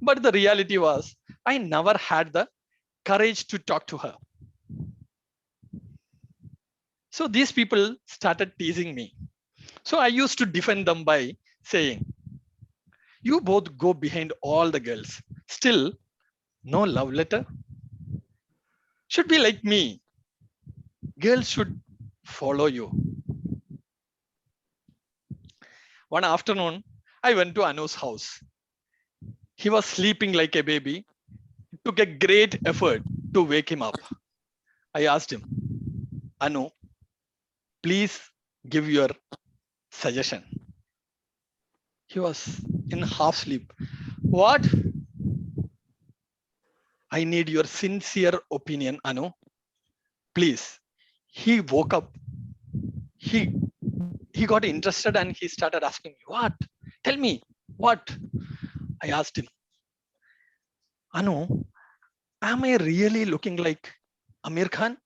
But the reality was, I never had the courage to talk to her. So these people started teasing me. So I used to defend them by saying, you both go behind all the girls. Still, no love letter? Should be like me. Girls should follow you. One afternoon, I went to Anu's house. He was sleeping like a baby. It took a great effort to wake him up. I asked him, Anu, please give your suggestion. He was in half sleep. What? I need your sincere opinion, Anu. Please. He woke up. He got interested and he started asking me, what? Tell me, what? I asked him, Anu, am I really looking like Amir Khan?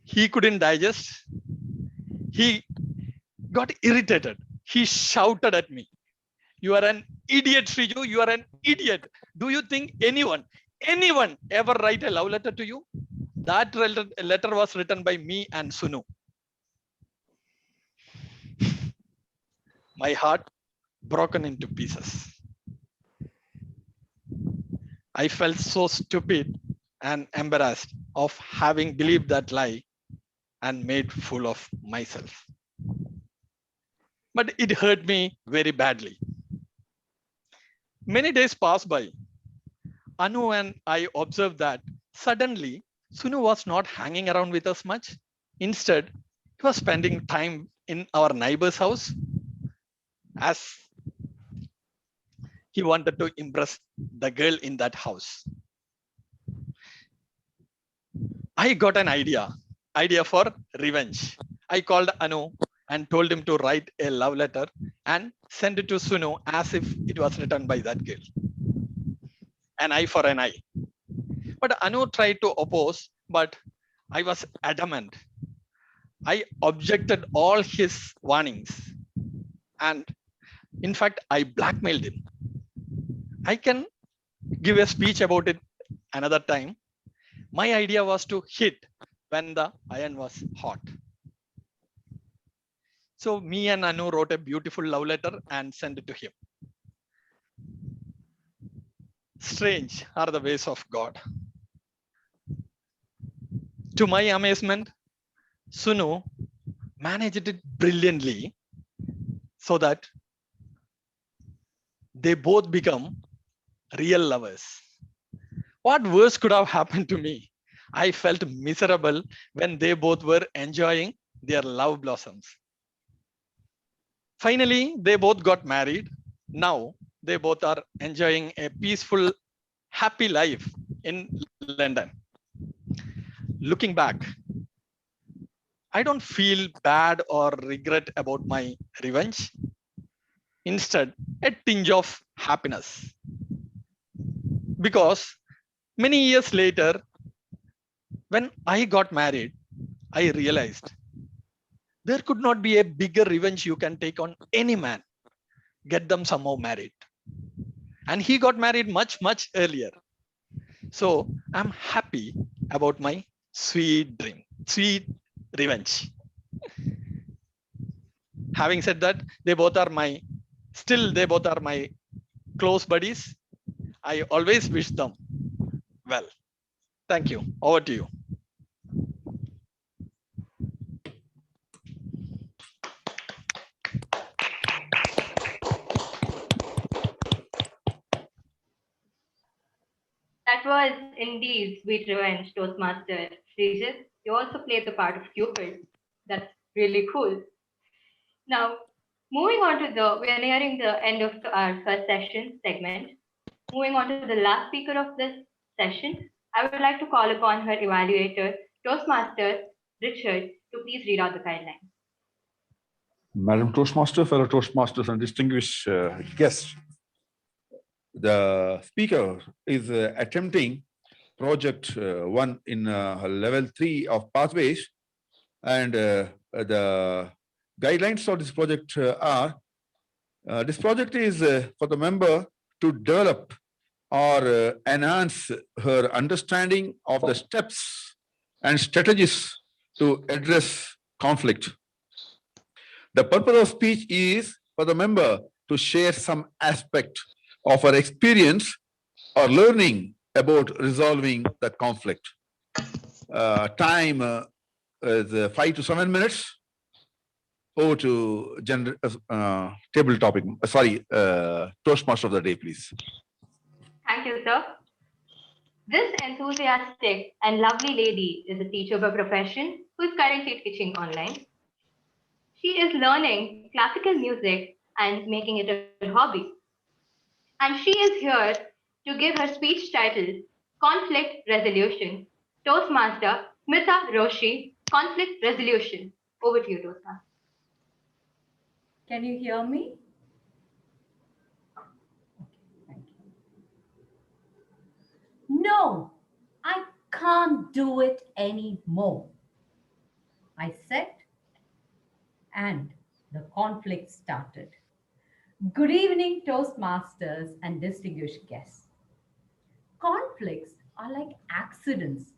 He couldn't digest. He got irritated. He shouted at me, you are an idiot, Sriju. You are an idiot. Do you think anyone ever write a love letter to you? That letter was written by me and Sunu. My heart broken into pieces. I felt so stupid and embarrassed of having believed that lie and made fool of myself. But it hurt me very badly. Many days passed by. Anu and I observed that suddenly Sunu was not hanging around with us much. Instead, he was spending time in our neighbor's house as he wanted to impress the girl in that house. I got an idea for revenge. I called Anu and told him to write a love letter and send it to Sunu as if it was written by that girl. An eye for an eye. But Anu tried to oppose, but I was adamant. I objected all his warnings. And in fact, I blackmailed him. I can give a speech about it another time. My idea was to hit when the iron was hot. So me and Anu wrote a beautiful love letter and sent it to him. Strange are the ways of God. To my amazement, Sunu managed it brilliantly so that they both become real lovers. What worse could have happened to me? I felt miserable when they both were enjoying their love blossoms. Finally, they both got married. Now they both are enjoying a peaceful, happy life in London. Looking back, I don't feel bad or regret about my revenge. Instead, a tinge of happiness. Because many years later, when I got married, I realized there could not be a bigger revenge you can take on any man. Get them somehow married. And he got married much, much earlier. So I'm happy about my sweet dream, sweet revenge. Having said that, they both are my close buddies. I always wish them well. Thank you. Over to you. That was indeed sweet revenge, Toastmaster Srijit. You also played the part of Cupid. That's really cool. Now, moving on to we're nearing the end of our first session segment. Moving on to the last speaker of this session, I would like to call upon her evaluator, Toastmaster Richard, to please read out the guidelines. Madam Toastmaster, fellow Toastmasters, and distinguished guests. The speaker is attempting project 1 in level 3 of pathways, and the guidelines of this project are this project is for the member to develop or enhance her understanding of the steps and strategies to address conflict. The purpose of speech is for the member to share some aspect of her experience or learning about resolving the conflict. Time is 5 to 7 minutes. Over to table topic. Toastmaster of the day, please. Thank you, sir. This enthusiastic and lovely lady is a teacher by profession who is currently teaching online. She is learning classical music and making it a hobby. And she is here to give her speech titled Conflict Resolution. Toastmaster Smita Roshi, Conflict Resolution. Over to you, Toastmaster. Can you hear me? No, I can't do it anymore. I said, and the conflict started. Good evening, Toastmasters and distinguished guests. Conflicts are like accidents.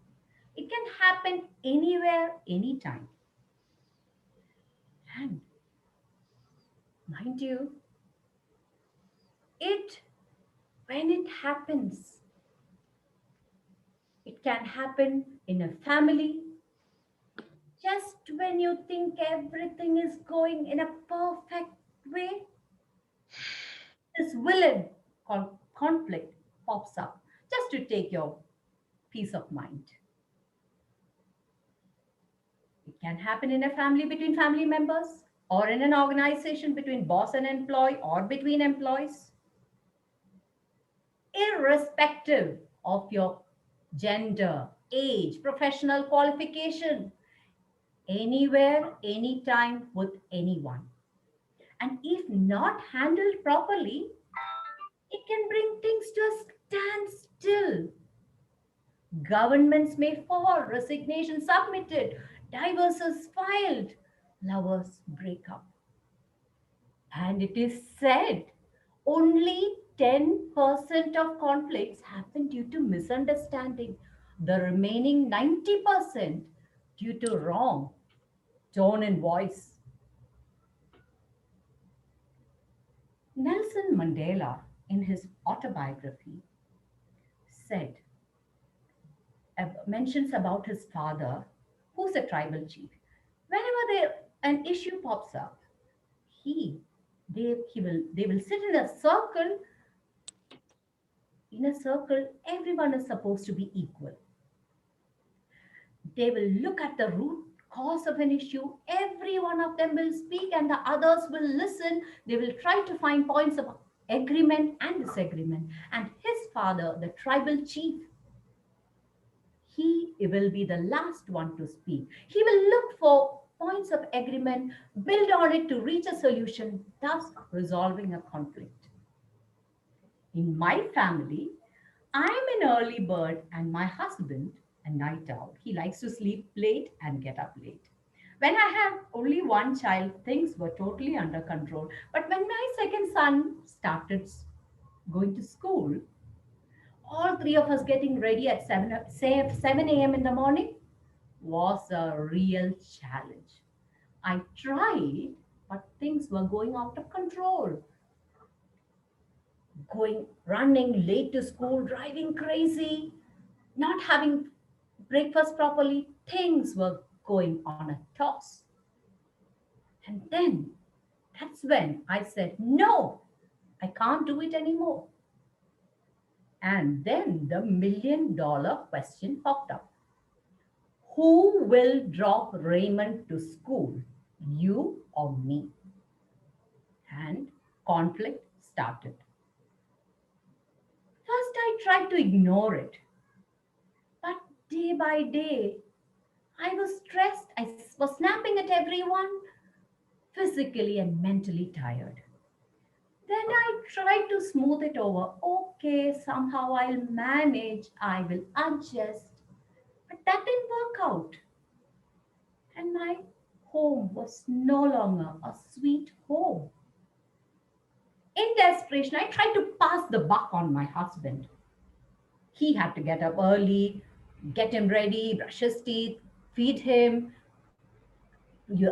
It can happen anywhere, anytime. And mind you, when it happens, it can happen in a family, just when you think everything is going in a perfect way, this villain called conflict pops up just to take your peace of mind. It can happen in a family between family members, or in an organization between boss and employee, or between employees. Irrespective of your gender, age, professional qualification, anywhere, anytime, with anyone. And if not handled properly, it can bring things to a standstill. Governments may fall, resignation submitted, divorces filed, lovers break up. And it is said only 10% of conflicts happen due to misunderstanding. The remaining 90% due to wrong tone and voice. Nelson Mandela, in his autobiography, mentions about his father, who's a tribal chief. Whenever an issue pops up, they will sit in a circle. In a circle, everyone is supposed to be equal. They will look at the root cause of an issue. Every one of them will speak and the others will listen. They will try to find points of agreement and disagreement. And his father, the tribal chief, he will be the last one to speak. He will look for points of agreement, build on it to reach a solution, thus resolving a conflict. In my family, I'm an early bird and my husband a night owl. He likes to sleep late and get up late. When I had only one child, things were totally under control. But when my second son started going to school, all three of us getting ready at 7 a.m. in the morning was a real challenge. I tried, but things were going out of control. Running late to school, driving crazy, not having breakfast properly, things were going on a toss. And then that's when I said, no, I can't do it anymore. And then the million-dollar question popped up. Who will drop Raymond to school, you or me? And conflict started. First, I tried to ignore it. But day by day, I was stressed. I was snapping at everyone. physically and mentally tired. Then I tried to smooth it over. Okay, somehow I'll manage, I will adjust. But that didn't work out. And my home was no longer a sweet home. In desperation, I tried to pass the buck on my husband. He had to get up early, get him ready, brush his teeth, feed him,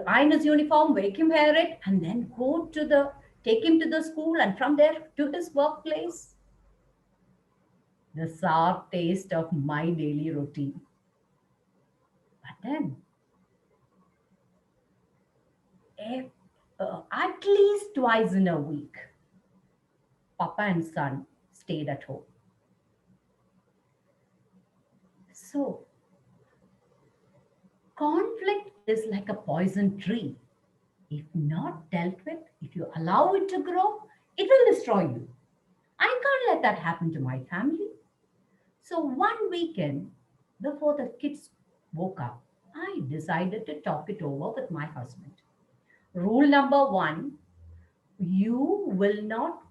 iron his uniform, make him wear it, and then take him to the school and from there to his workplace. The sour taste of my daily routine. But then, at least twice in a week, Papa and son stayed at home. So, conflict is like a poison tree. If not dealt with, if you allow it to grow, it will destroy you. I can't let that happen to my family. So one weekend, before the kids woke up, I decided to talk it over with my husband. Rule number one, you will not,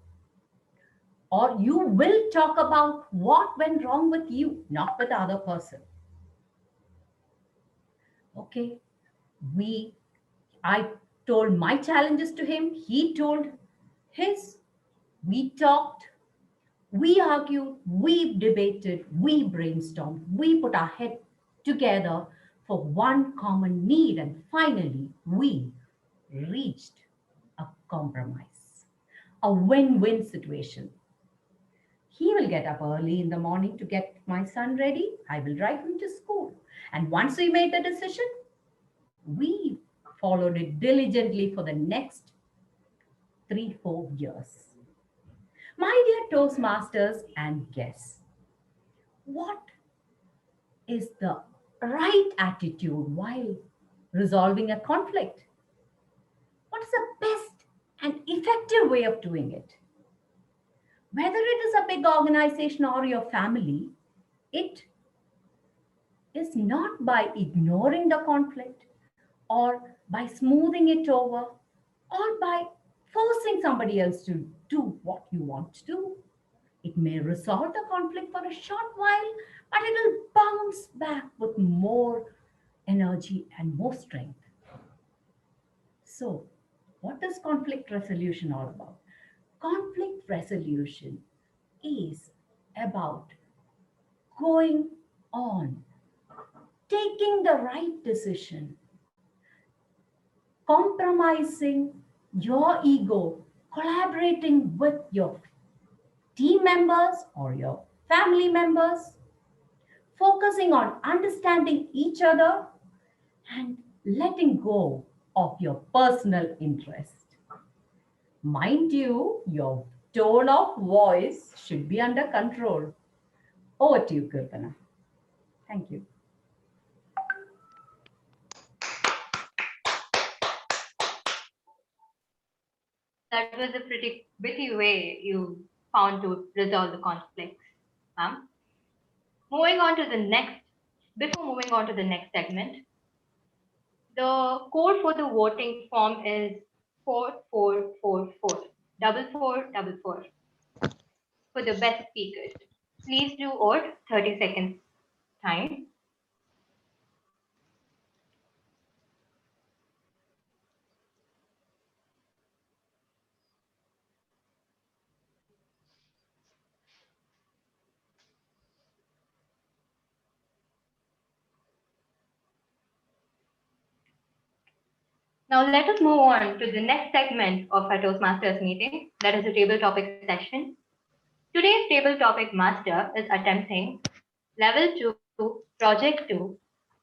or you will talk about what went wrong with you, not with the other person. Okay, I told my challenges to him, he told his. We talked, we argued, we debated, we brainstormed, we put our head together for one common need, and finally we reached a compromise, a win-win situation. He will get up early in the morning to get my son ready. I will drive him to school. And once we made the decision, we followed it diligently for the next 3-4 years. My dear Toastmasters and guests, what is the right attitude while resolving a conflict? What is the best and effective way of doing it? Whether it is a big organization or your family, it is not by ignoring the conflict or by smoothing it over or by forcing somebody else to do what you want to do. It may resolve the conflict for a short while, but it will bounce back with more energy and more strength. So, what is conflict resolution all about? Conflict resolution is about going on, taking the right decision, compromising your ego, collaborating with your team members or your family members, focusing on understanding each other and letting go of your personal interest. Mind you, your tone of voice should be under control. Over to you, Kirtana. Thank you. That was a pretty witty way you found to resolve the conflicts, ma'am. Moving on to the next, before moving on to the next segment, the code for the voting form is 4444, 4444 for the best speakers. Please do vote, 30 seconds time. Now let us move on to the next segment of our Toastmasters meeting, that is the table topic session. Today's table topic master is attempting level 2, project 2,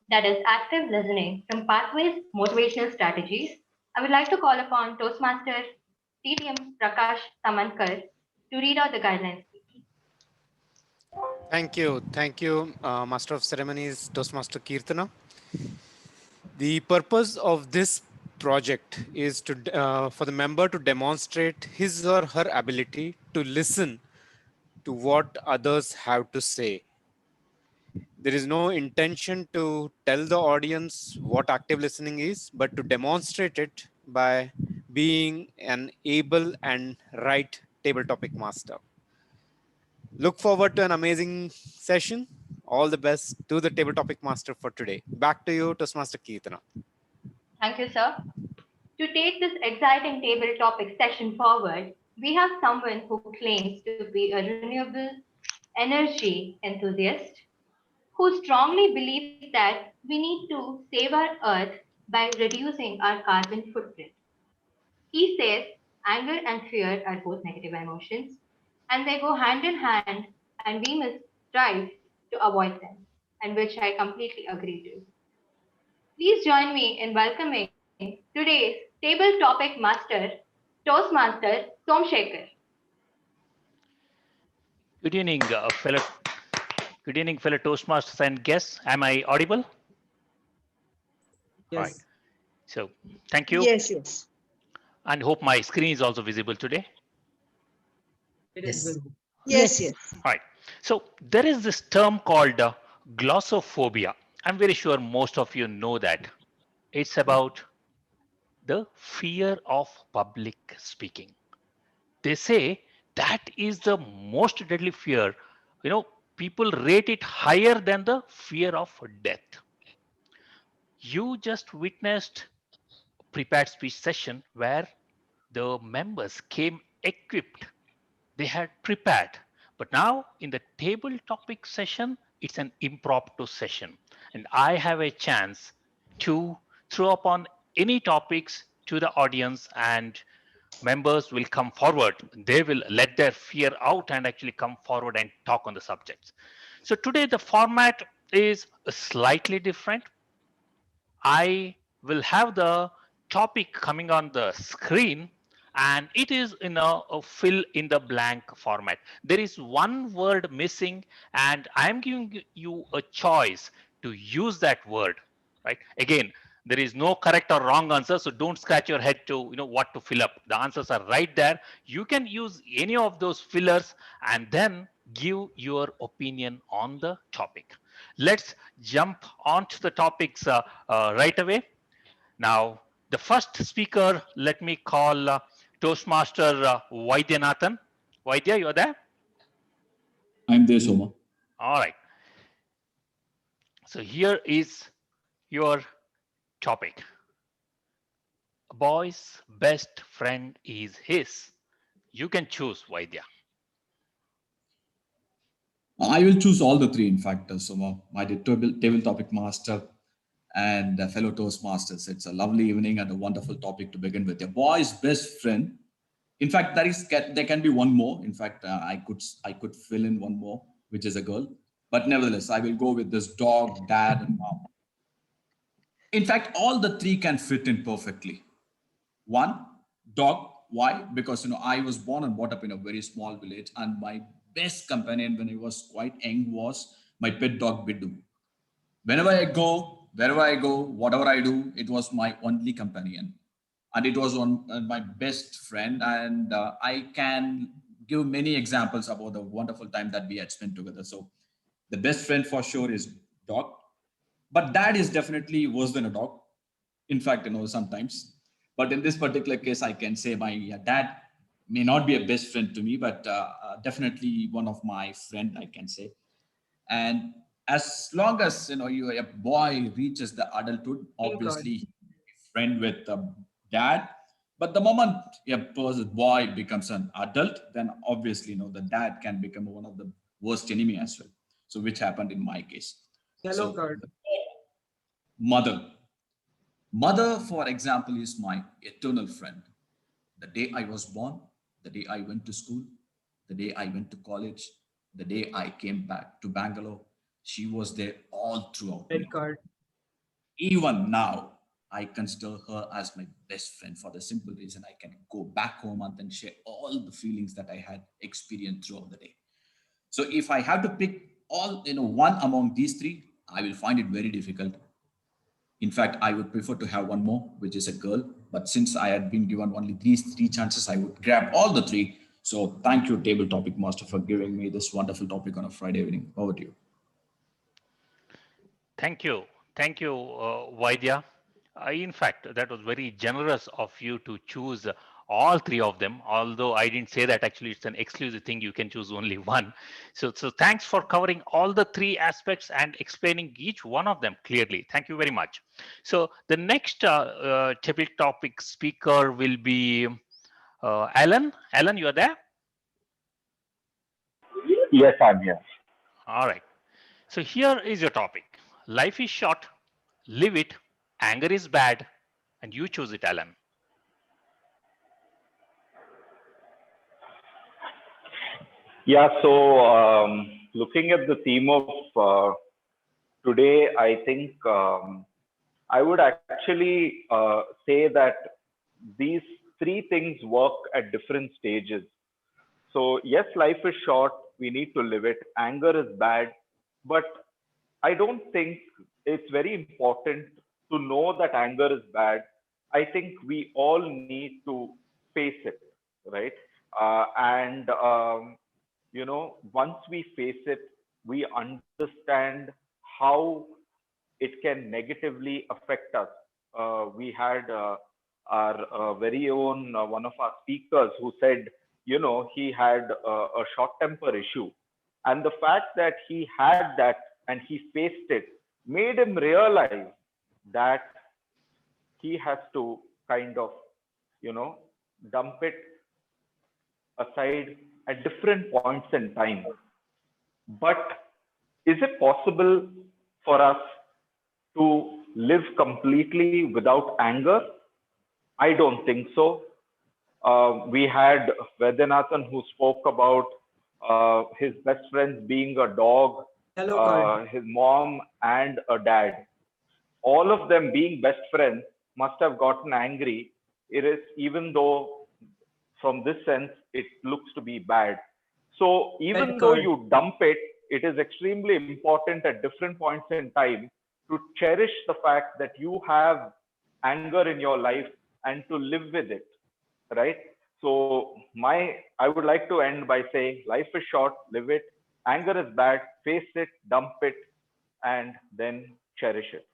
that is active listening from Pathways Motivational Strategies. I would like to call upon Toastmaster TTM Prakash Samankar to read out the guidelines. Thank you, Master of Ceremonies, Toastmaster Kirtana. The purpose of this project is to for the member to demonstrate his or her ability to listen to what others have to say. There is no intention to tell the audience what active listening is, but to demonstrate it by being an able and right table topic master. Look forward to an amazing session. All the best to the table topic master for today. Back to you, Toastmaster Kirtana. Thank you, sir. To take this exciting table topic session forward, we have someone who claims to be a renewable energy enthusiast who strongly believes that we need to save our earth by reducing our carbon footprint. He says anger and fear are both negative emotions and they go hand in hand and we must strive to avoid them, and which I completely agree to. Please join me in welcoming today's table topic master, Toastmaster Somshekhar. Good evening, fellow Toastmasters and guests. Am I audible? All right. Yes. So, thank you, Yes, yes. and hope my screen is also visible today. It is visible. Yes, yes. All right. So, there is this term called glossophobia. I'm very sure most of you know that. It's about the fear of public speaking. They say that is the most deadly fear. You know, people rate it higher than the fear of death. You just witnessed a prepared speech session where the members came equipped. They had prepared. But now in the table topic session, it's an impromptu session. And I have a chance to throw upon any topics to the audience, and members will come forward. They will let their fear out and actually come forward and talk on the subjects. So today the format is slightly different. I will have the topic coming on the screen, and it is in a fill in the blank format. There is one word missing and I am giving you a choice to use that word, right? Again, there is no correct or wrong answer, so don't scratch your head to what to fill up. The answers are right there. You can use any of those fillers and then give your opinion on the topic. Let's jump onto the topics right away. Now, the first speaker, let me call Toastmaster Vaidyanathan. Vaidya, you're there? I'm there, Soma. All right. So here is your topic. A boy's best friend is his. You can choose, Vaidya. I will choose all the three, in fact, Soma, my table topic master and fellow Toastmasters. It's a lovely evening and a wonderful topic to begin with. A boy's best friend. In fact, there can be one more. In fact, I could fill in one more, which is a girl. But nevertheless, I will go with this dog, dad, and mom. In fact, all the three can fit in perfectly. One, dog. Why? Because I was born and brought up in a very small village, and my best companion when I was quite young was my pet dog Biddu. Whenever I go, wherever I go, whatever I do, it was my only companion, and it was my best friend. And I can give many examples about the wonderful time that we had spent together. So, the best friend for sure is dog, but dad is definitely worse than a dog. In fact, sometimes. But in this particular case, I can say my dad may not be a best friend to me, but definitely one of my friend, I can say. And as long as a boy reaches the adulthood, Green card. obviously friend with dad. But the moment a boy becomes an adult, then obviously the dad can become one of the worst enemy as well. So which happened in my case. Yellow So card. mother. Mother, for example, is my eternal friend. The day I was born, the day I went to school, the day I went to college, the day I came back to Bangalore, she was there all throughout Red me. card. Even now, I consider her as my best friend for the simple reason I can go back home and then share all the feelings that I had experienced throughout the day. So if I have to pick one among these three, I will find it very difficult. In fact, I would prefer to have one more, which is a girl. But since I had been given only these three chances, I would grab all the three. So thank you, Table Topic Master, for giving me this wonderful topic on a Friday evening. Over to you. Thank you. Thank you, Vaidya. In fact, that was very generous of you to choose all three of them. Although I didn't say that, actually, it's an exclusive thing. You can choose only one. So thanks for covering all the three aspects and explaining each one of them clearly. Thank you very much. So the next table topic speaker will be Alan. Alan, you are there? Yes, I'm here. All right. So here is your topic. Life is short. Live it. Anger is bad. And you choose it, Alan. Yeah, so looking at the theme of today, I think I would actually say that these three things work at different stages. So, yes, life is short, we need to live it. Anger is bad, but I don't think it's very important to know that anger is bad. I think we all need to face it, right? And once we face it, we understand how it can negatively affect us. We had our very own one of our speakers who said, he had a short temper issue. And the fact that he had that and he faced it made him realize that he has to kind of, you know, dump it aside at different points in time. But is it possible for us to live completely without anger? I don't think so. We had Vedyanathan who spoke about his best friends being a dog, Yellow card. his mom, and a dad. All of them being best friends must have gotten angry. It is, even though from this sense it looks to be bad. So Red even though card. you dump it, it is extremely important at different points in time to cherish the fact that you have anger in your life and to live with it, right? So I would like to end by saying life is short, live it. Anger is bad, face it, dump it, and then cherish it.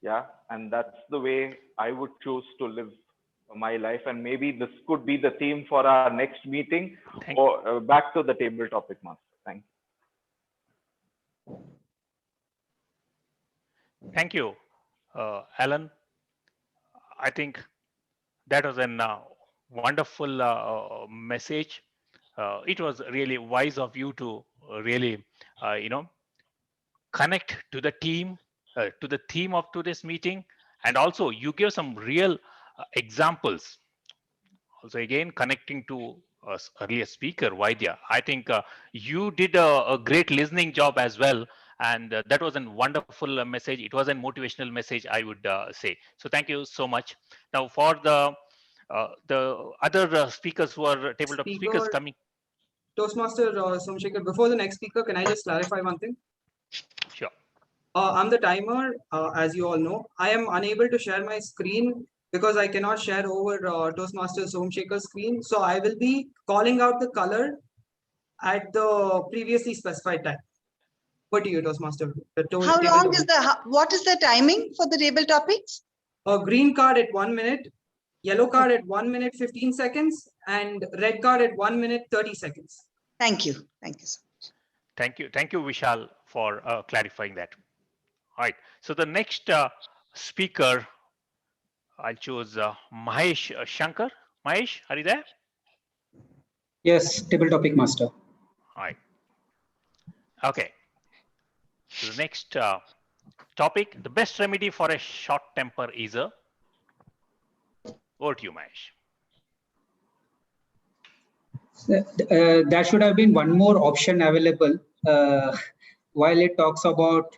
Yeah, and that's the way I would choose to live my life. And maybe this could be the theme for our next meeting. Or back to the table topic, Master. Thank you. Thank you, Alan. I think that was a wonderful message. It was really wise of you to really, connect to the team, to the theme of today's meeting, and also you give some real examples. Also, again, connecting to earlier speaker Vaidya, I think you did a great listening job as well, and that was a wonderful message. It was a motivational message, I would say. So, thank you so much. Now, for the other speakers who are tabletop speakers coming. Toastmaster Somshekar, before the next speaker, can I just clarify one thing? Sure. I'm the timer, as you all know. I am unable to share my screen because I cannot share over Toastmaster Somshekar's screen. So I will be calling out the color at the previously specified time. What do you, Toastmaster? How long is what is the timing for the table topics? A green card at 1 minute, yellow card at 1 minute 15 seconds, and red card at 1 minute 30 seconds. Thank you. Thank you so much. Thank you, Vishal, for clarifying that. All right. So the next speaker, I'll choose Mahesh Shankar. Mahesh, are you there? Yes, table topic master. All right. Okay. So the next topic, the best remedy for a short temper is a. Over to you, Mahesh. There should have been one more option available. While it talks about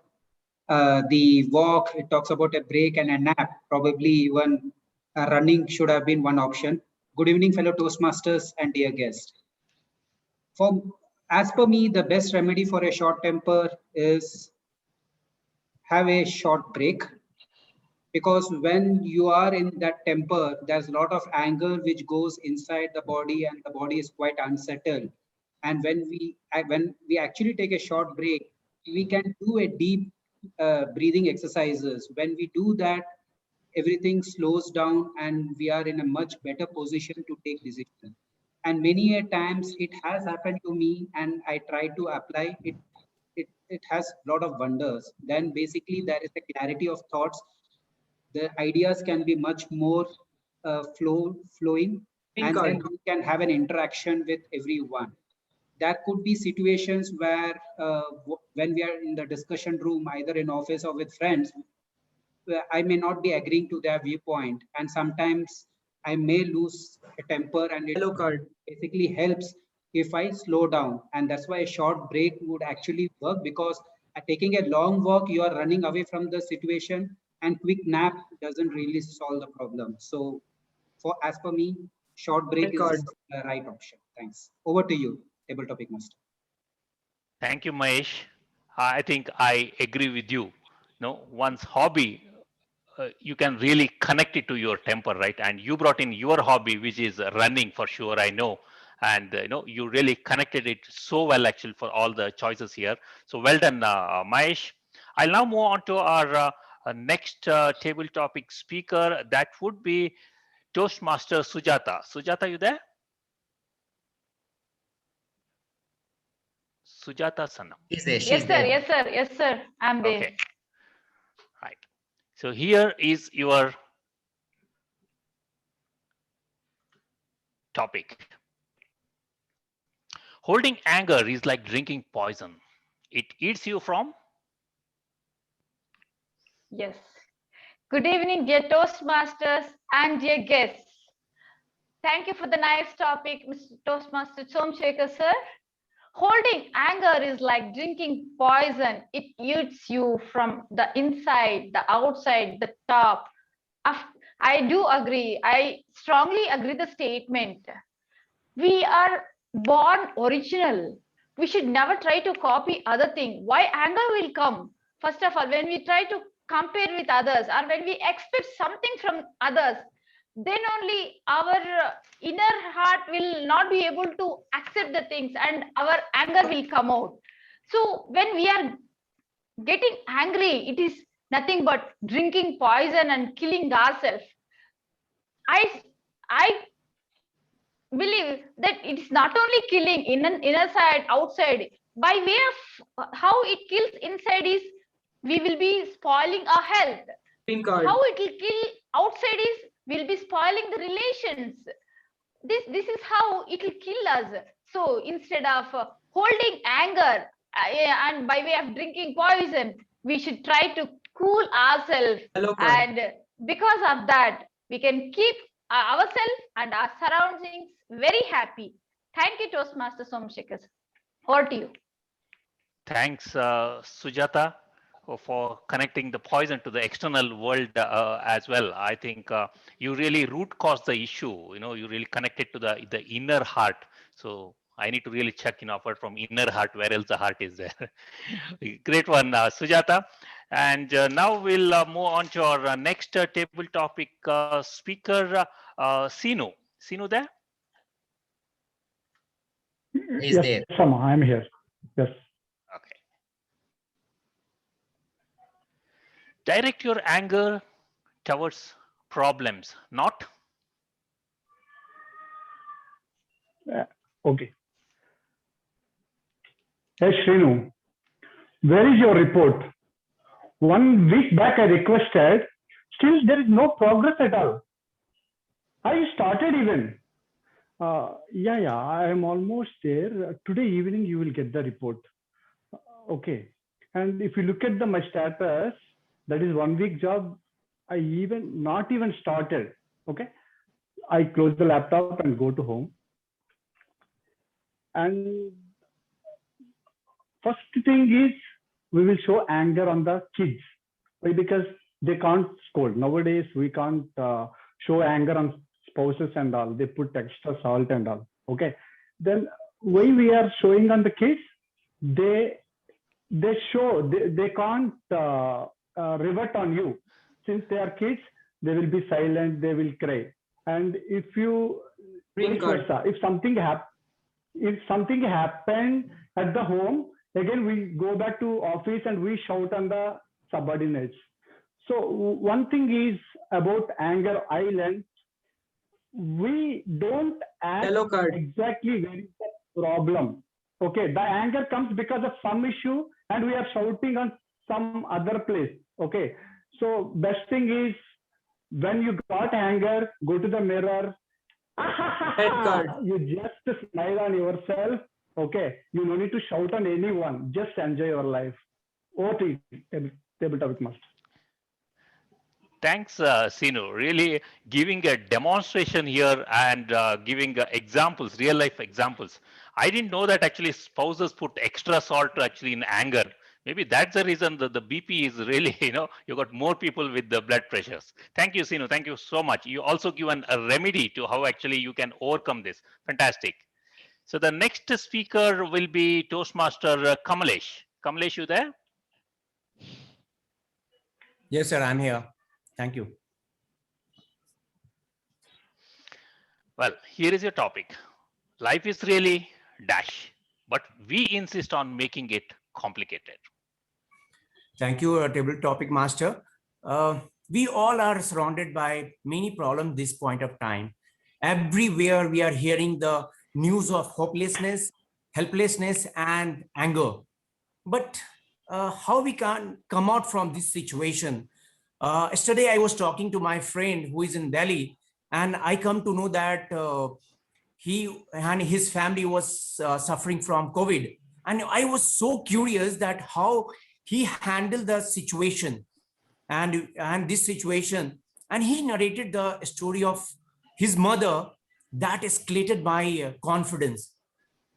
the walk, it talks about a break and a nap. Probably even running should have been one option. Good evening, fellow Toastmasters and dear guests. As per me, the best remedy for a short temper is have a short break. Because when you are in that temper, there's a lot of anger which goes inside the body and the body is quite unsettled. And when we actually take a short break, we can do a deep breathing exercises. When we do that, everything slows down and we are in a much better position to take decisions. And many a times it has happened to me and I try to apply it. It has a lot of wonders. Then basically there is a clarity of thoughts. The ideas can be much more flowing, Green and then card. you can have an interaction with everyone. There could be situations where when we are in the discussion room, either in office or with friends, where I may not be agreeing to their viewpoint, and sometimes I may lose a temper, and it Yellow card. basically helps if I slow down. And that's why a short break would actually work, because taking a long walk, you are running away from the situation, and quick nap doesn't really solve the problem. So, for as per me, short break Red is card. the right option. Thanks. Over to you, table topic master. Thank you, Mahesh. I think I agree with you. No, one's hobby, you can really connect it to your temper, right? And you brought in your hobby, which is running for sure, I know. And you really connected it so well, actually, for all the choices here. So well done, Mahesh. I'll now move on to our next table topic speaker. That would be Toastmaster Sujata. Sujata, you there? Sujata Sanam. She's there. Yes, sir. Yes, sir. Yes, sir. I'm there. Okay. Right. So here is your topic. Holding anger is like drinking poison. It eats you from. Yes. Good evening, dear Toastmasters and dear guests. Thank you for the nice topic, Mr. Toastmaster Somsekhar, sir. Holding anger is like drinking poison. It eats you from the inside, the outside, the top. I do agree. I strongly agree the statement. We are born original. We should never try to copy other thing. Why anger will come? First of all, when we try to compare with others or when we expect something from others, then only our inner heart will not be able to accept the things and our anger will come out. So when we are getting angry, it is nothing but drinking poison and killing ourselves. I believe that it's not only killing in an inner side, outside. By way of how it kills inside is we will be spoiling our health. Green card. How it will kill outside is we'll be spoiling the relations. This is how it will kill us. So instead of holding anger and by way of drinking poison, we should try to cool ourselves. And because of that, we can keep ourselves and our surroundings very happy. Thank you, Toastmaster Somsekhar. Over to you. Thanks, Sujata, for connecting the poison to the external world as well. I think you really root cause the issue. You really connect it to the inner heart. So I need to really check, apart from inner heart, where else the heart is there. Great one, Sujata. And now we'll move on to our next table topic speaker, Sinu. Sinu there? He's Yes, there. Sama, I'm here. Yes. Okay. Direct your anger towards problems, not. Okay. Hey, Srinu, where is your report? 1 week back I requested, still there is no progress at all. Have you started even? Yeah, I am almost there. Today evening you will get the report. Okay. And if you look at my status, that is 1 week job, I not even started. Okay. I close the laptop and go to home. And first thing is we will show anger on the kids. Why? Because they can't scold. Nowadays we can't show anger on spouses and all. They put extra salt and all. Okay. Then why we are showing on the kids? They can't revert on you. Since they are kids, they will be silent, they will cry. And if you if something happened at the home, again we go back to office and we shout on the subordinates. So one thing is about anger island. We don't ask Yellow card. exactly where is the problem. Okay, the anger comes because of some issue and we are shouting on some other place. Okay, so best thing is when you got anger, go to the mirror. Red card. You just smile on yourself. Okay, you no need to shout on anyone. Just enjoy your life. OT, table topic master. Thanks, Sinu. Really giving a demonstration here and giving examples, real life examples. I didn't know that actually spouses put extra salt actually in anger. Maybe that's the reason that the BP is really, you got more people with the blood pressures. Thank you, Sinu. Thank you so much. You also given a remedy to how actually you can overcome this. Fantastic. So the next speaker will be Toastmaster Kamalesh. Kamalesh, you there? Yes, sir, I'm here. Thank you. Well, here is your topic. Life is really dash, but we insist on making it complicated. Thank you, table topic master. We all are surrounded by many problems this point of time. Everywhere we are hearing the news of hopelessness, helplessness, and anger. But how we can come out from this situation? Yesterday, I was talking to my friend who is in Delhi, and I come to know that he and his family was suffering from COVID. And I was so curious that how he handled the situation and this situation. And he narrated the story of his mother that escalated my confidence.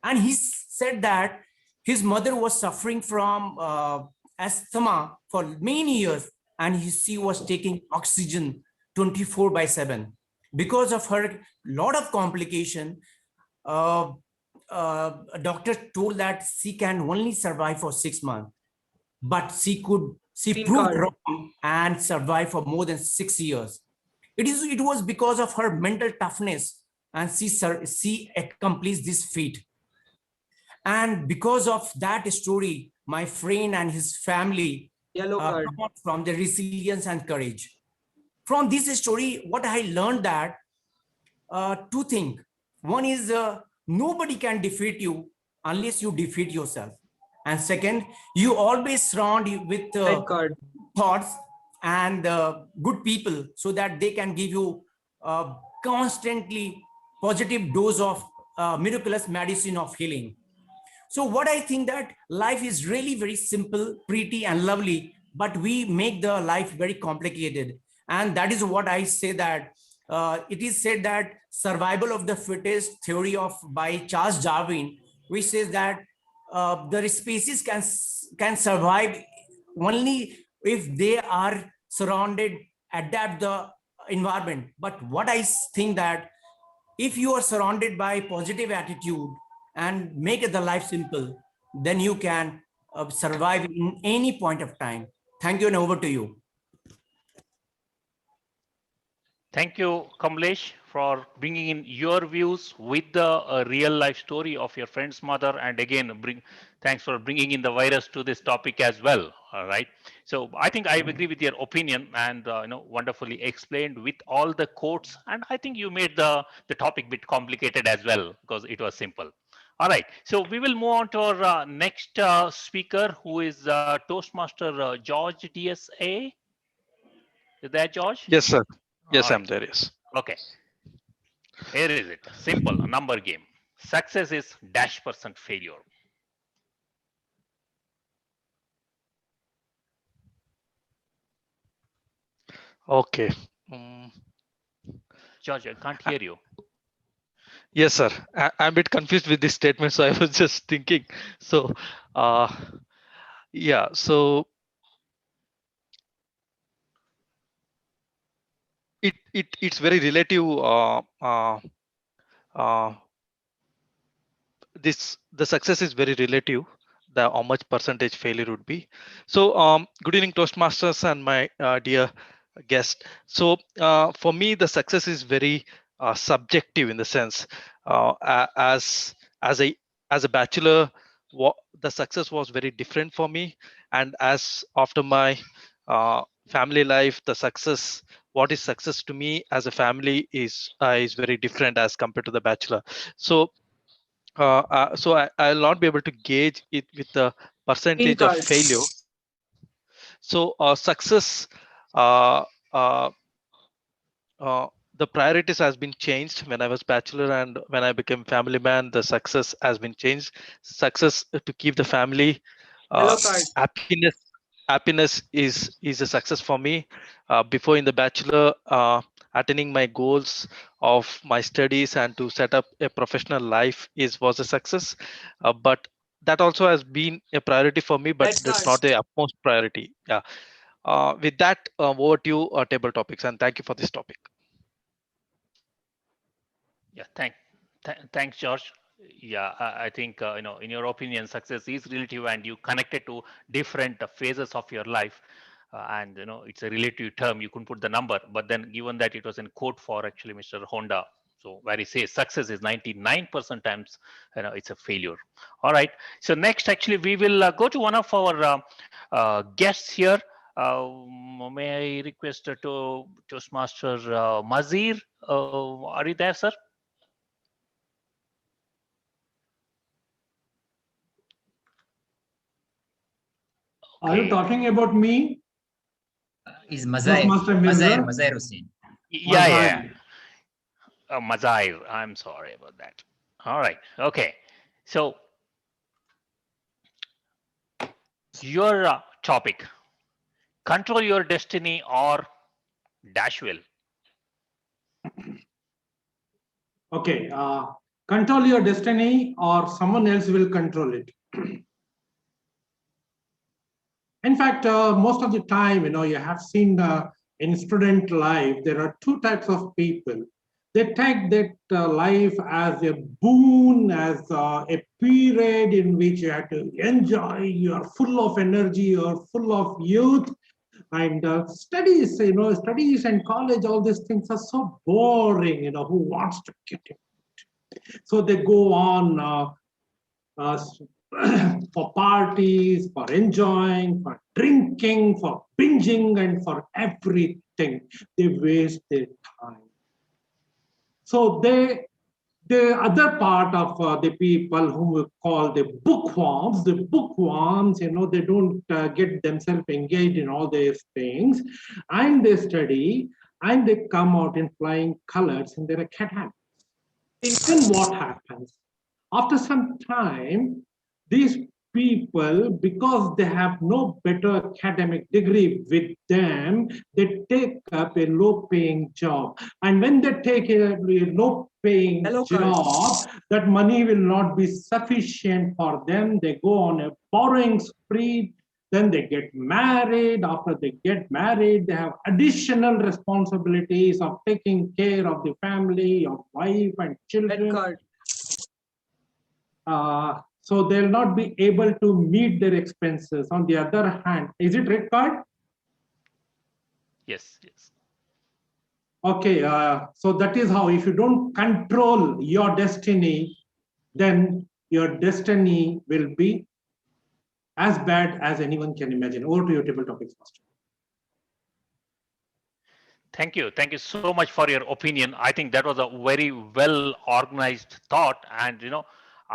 And he said that his mother was suffering from asthma for many years, and she was taking oxygen 24/7. Because of her lot of complication, uh, a doctor told that she can only survive for 6 months, but she proved wrong and survived for more than 6 years. It was because of her mental toughness, and she accomplished this feat. And because of that story, my friend and his family come out from the resilience and courage. From this story, what I learned that two things. One is nobody can defeat you unless you defeat yourself. And second, you always surround you with thoughts and good people so that they can give you constantly positive dose of miraculous medicine of healing. So what I think that life is really very simple, pretty and lovely, but we make the life very complicated. And that is what I say that it is said that survival of the fittest theory of by Charles Darwin, which says that the species can survive only if they are surrounded, adapt the environment. But what I think that if you are surrounded by positive attitude and make the life simple, then you can survive in any point of time. Thank you, and over to you. Thank you, Kamlesh, for bringing in your views with the real life story of your friend's mother. And again, thanks for bringing in the virus to this topic as well. All right. So I think I agree with your opinion and wonderfully explained with all the quotes. And I think you made the topic bit complicated as well because it was simple. All right. So we will move on to our next speaker, who is Toastmaster George DSA. Is that George? Yes, sir. Yes, All I'm right. there. Yes. Okay. Here is it. Simple, a number game. Success is dash percent failure. Okay. George, I can't hear you. Yes, sir. I'm a bit confused with this statement, so I was just thinking. So, yeah. So it's very relative. The success is very relative. The how much percentage failure would be. So, good evening, Toastmasters and my dear guest. So, for me, the success is very subjective in the sense as a bachelor, the success was very different for me, and as after my family life, the success, what is success to me as a family is very different as compared to the bachelor. So I'll not be able to gauge it with the Green percentage of card. failure. So success, uh, uh, uh, the priorities has been changed when I was bachelor, and when I became family man, the success has been changed. Success to keep the family, Yellow card. happiness, is a success for me. Before in the bachelor, attaining my goals of my studies and to set up a professional life is was a success. But that also has been a priority for me, but Red that's card. not the utmost priority. Yeah. With that, over to you, table topics, and thank you for this topic. Yeah, thanks, George. Yeah, I think in your opinion, success is relative, and you connect it to different phases of your life, and it's a relative term. You couldn't put the number, but then given that it was in quote for actually Mr. Honda, so where he says success is 99% times, it's a failure. All right. So next, actually, we will go to one of our guests here. May I request to Toastmaster Mazir? Are you there, sir? Are you Okay. talking about me? Is Mazair, Toastmaster Mazair, Mirza? Mazair Hussain. Yeah, Mazair. yeah. Mazair. I'm sorry about that. All right. Okay. So your topic: control your destiny or dash will. Okay. Control your destiny or someone else will control it. In fact, most of the time, you have seen in student life, there are two types of people. They take that life as a boon, as a period in which you have to enjoy, you are full of energy, you are full of youth. And studies and college, all these things are so boring, who wants to get it? So they go on uh, for parties, for enjoying, for drinking, for binging, and for everything. They waste their time. So the other part of the people whom we call the bookworms, they don't get themselves engaged in all these things, and they study, and they come out in flying colors in their academics. Then what happens? After some time, these people, because they have no better academic degree with them, they take up a low paying job. And when they take a low paying job, that money will not be sufficient for them. They go on a borrowing spree. Then they get married. After they get married, they have additional responsibilities of taking care of the family, of wife and children. So they'll not be able to meet their expenses. On the other hand, is it red card? Yes, yes. Okay, so that is how, if you don't control your destiny, then your destiny will be as bad as anyone can imagine. Over to your table topics, Master. Thank you. Thank you so much for your opinion. I think that was a very well organized thought. And,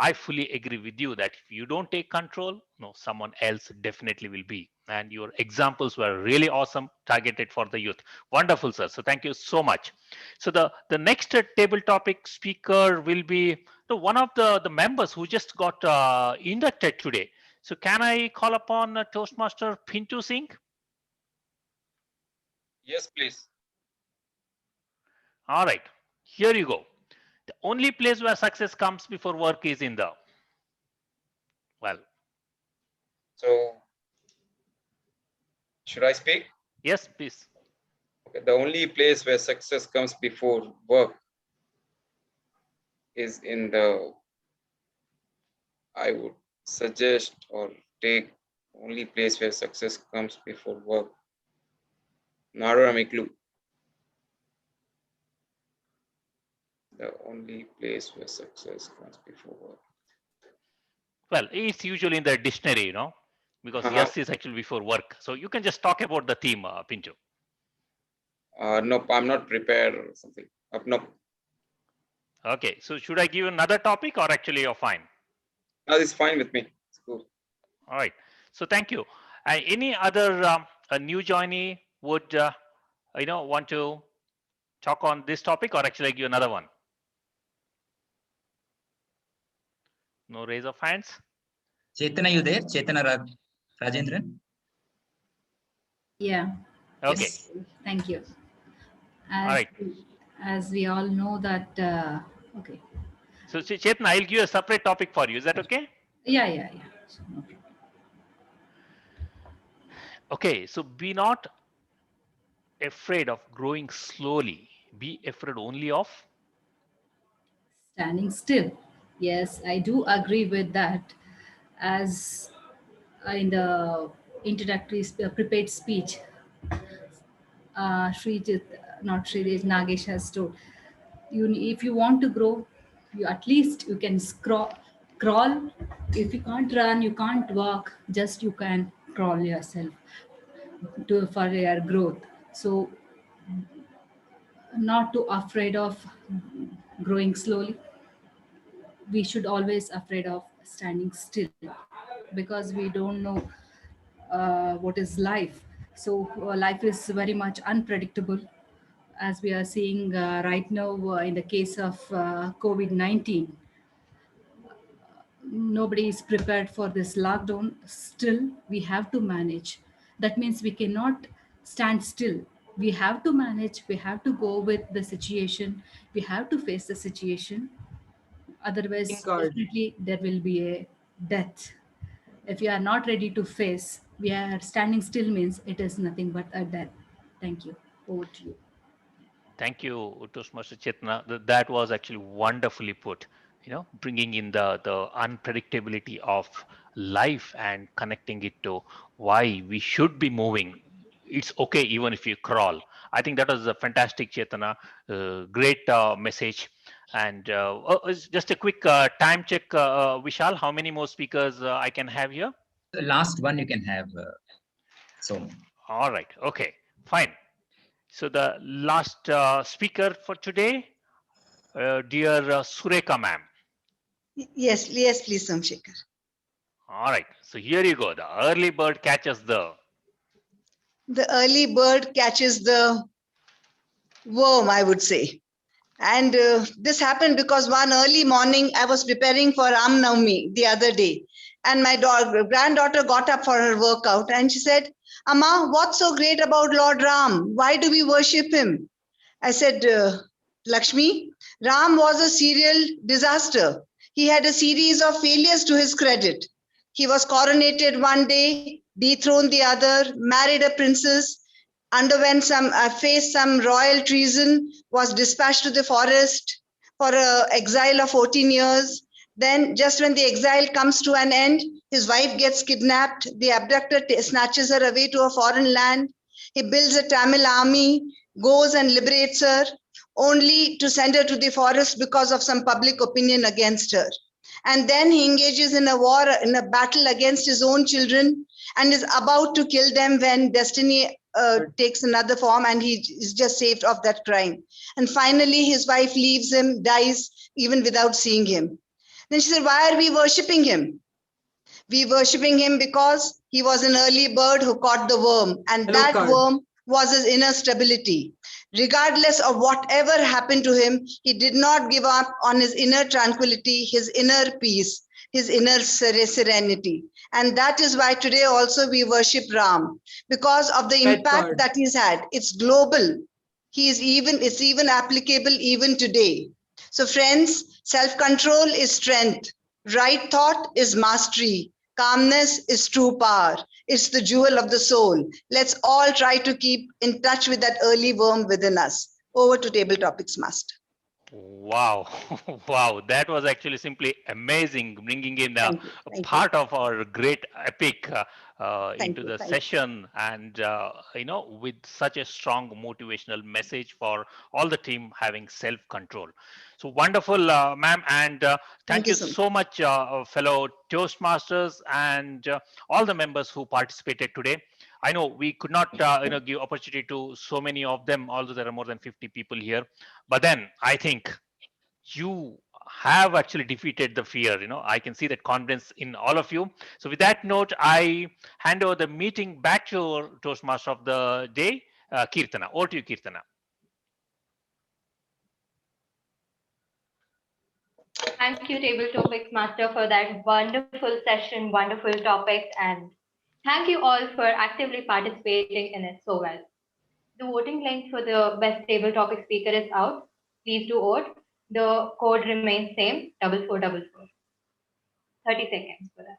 I fully agree with you that if you don't take control, no, someone else definitely will be. And your examples were really awesome, targeted for the youth. Wonderful, sir. So thank you so much. So the next table topic speaker will be one of the members who just got inducted today. So can I call upon Toastmaster Pintu Singh? Yes, please. All right, here you go. The only place where success comes before work is in the, well. So, should I speak? Yes, please. Okay. The only place where success comes before work is in the, I would suggest or take only place where success comes before work. Nara Miklu. The only place where success comes before work. Well, it's usually in the dictionary, because yes is actually before work. So you can just talk about the theme, Pinchu. Nope, I'm not prepared or something. Nope. Okay, so should I give another topic or actually you're fine? No, it's fine with me. It's cool. All right. So thank you. Any other a new joinee would want to talk on this topic or actually give another one? No raise of hands. Chetana, you there? Chetana Rajendran? Yeah. Okay. Yes. Thank you. All right. As we all know that, okay. So Chetna, I'll give a separate topic for you. Is that okay? Yeah. Okay. So be not afraid of growing slowly. Be afraid only of Standing still. Yes, I do agree with that. As in the introductory prepared speech, Srijit, not Srijit, Nagesh has told, if you want to grow, you at least you can crawl. If you can't run, you can't walk, just you can crawl yourself for your growth. So not too afraid of growing slowly. We should always afraid of standing still because we don't know what is life. So life is very much unpredictable, as we are seeing right now in the case of COVID-19. Nobody is prepared for this lockdown. Still, we have to manage. That means we cannot stand still. We have to manage. We have to go with the situation. We have to face the situation. Otherwise, Card. definitely there will be a death. If you are not ready to face, we are standing still means it is nothing but a death. Thank you. Over to you. Thank you, Toastmaster Chetna. That was actually wonderfully put. Bringing in the unpredictability of life and connecting it to why we should be moving. It's okay even if you crawl. I think that was a fantastic, Chetna. Great message. And just a quick time check, Vishal. How many more speakers I can have here? The last one you can have. So. All right. Okay. Fine. So the last speaker for today, dear Sureka ma'am. Yes, please, Somshekhar. All right. So here you go. The early bird catches the worm, I would say. And this happened because one early morning I was preparing for Ram Navami the other day. And my granddaughter got up for her workout and she said, Amma, what's so great about Lord Ram? Why do we worship him? I said, Lakshmi, Ram was a serial disaster. He had a series of failures to his credit. He was coronated one day, dethroned the other, married a princess, faced some royal treason, was dispatched to the forest for an exile of 14 years. Then, just when the exile comes to an end, his wife gets kidnapped. The abductor snatches her away to a foreign land. He builds a Tamil army, goes and liberates her, only to send her to the forest because of some public opinion against her. And then he engages in a war, in a battle against his own children, and is about to kill them when destiny takes another form and he is just saved of that crime. And finally, his wife leaves him, dies even without seeing him. Then she said, why are we worshipping him? We worshipping him because he was an early bird who caught the worm, and that worm was his inner stability. Regardless of whatever happened to him, he did not give up on his inner tranquility, his inner peace, his inner serenity. And that is why today also we worship Ram, because of the impact that he's had. It's global. It's even applicable even today. So friends, self-control is strength. Right thought is mastery. Calmness is true power. It's the jewel of the soul. Let's all try to keep in touch with that early worm within us. Over to Table Topics Master. Wow. Wow. That was actually simply amazing, bringing in a part of our great epic Thank into you. the Thank you. session, and with such a strong motivational message for all the team having self control. So wonderful, ma'am, and Thank thank you you so much. so much, fellow Toastmasters and all the members who participated today. I know we could not give opportunity to so many of them, although there are more than 50 people here. But then I think you have actually defeated the fear. I can see that confidence in all of you. So with that note, I hand over the meeting back to our Toastmaster of the day, Kirtana. Over to you, Kirtana. Thank you, Table Topics Master, for that wonderful session, wonderful topics, and thank you all for actively participating in it so well. The voting link for the best table topic speaker is out. Please do vote. The code remains same, 4444. 30 seconds for that.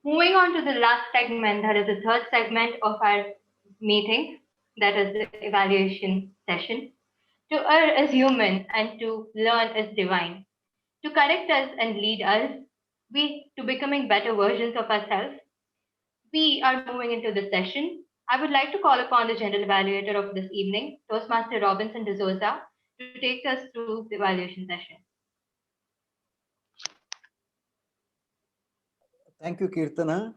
Moving on to the last segment, that is the third segment of our meeting, that is the evaluation session. To err is human and to learn is divine. To correct us and lead us, we to becoming better versions of ourselves. We are moving into the session. I would like to call upon the general evaluator of this evening, Toastmaster Robinson D'Souza, to take us through the evaluation session. Thank you, Kirtana.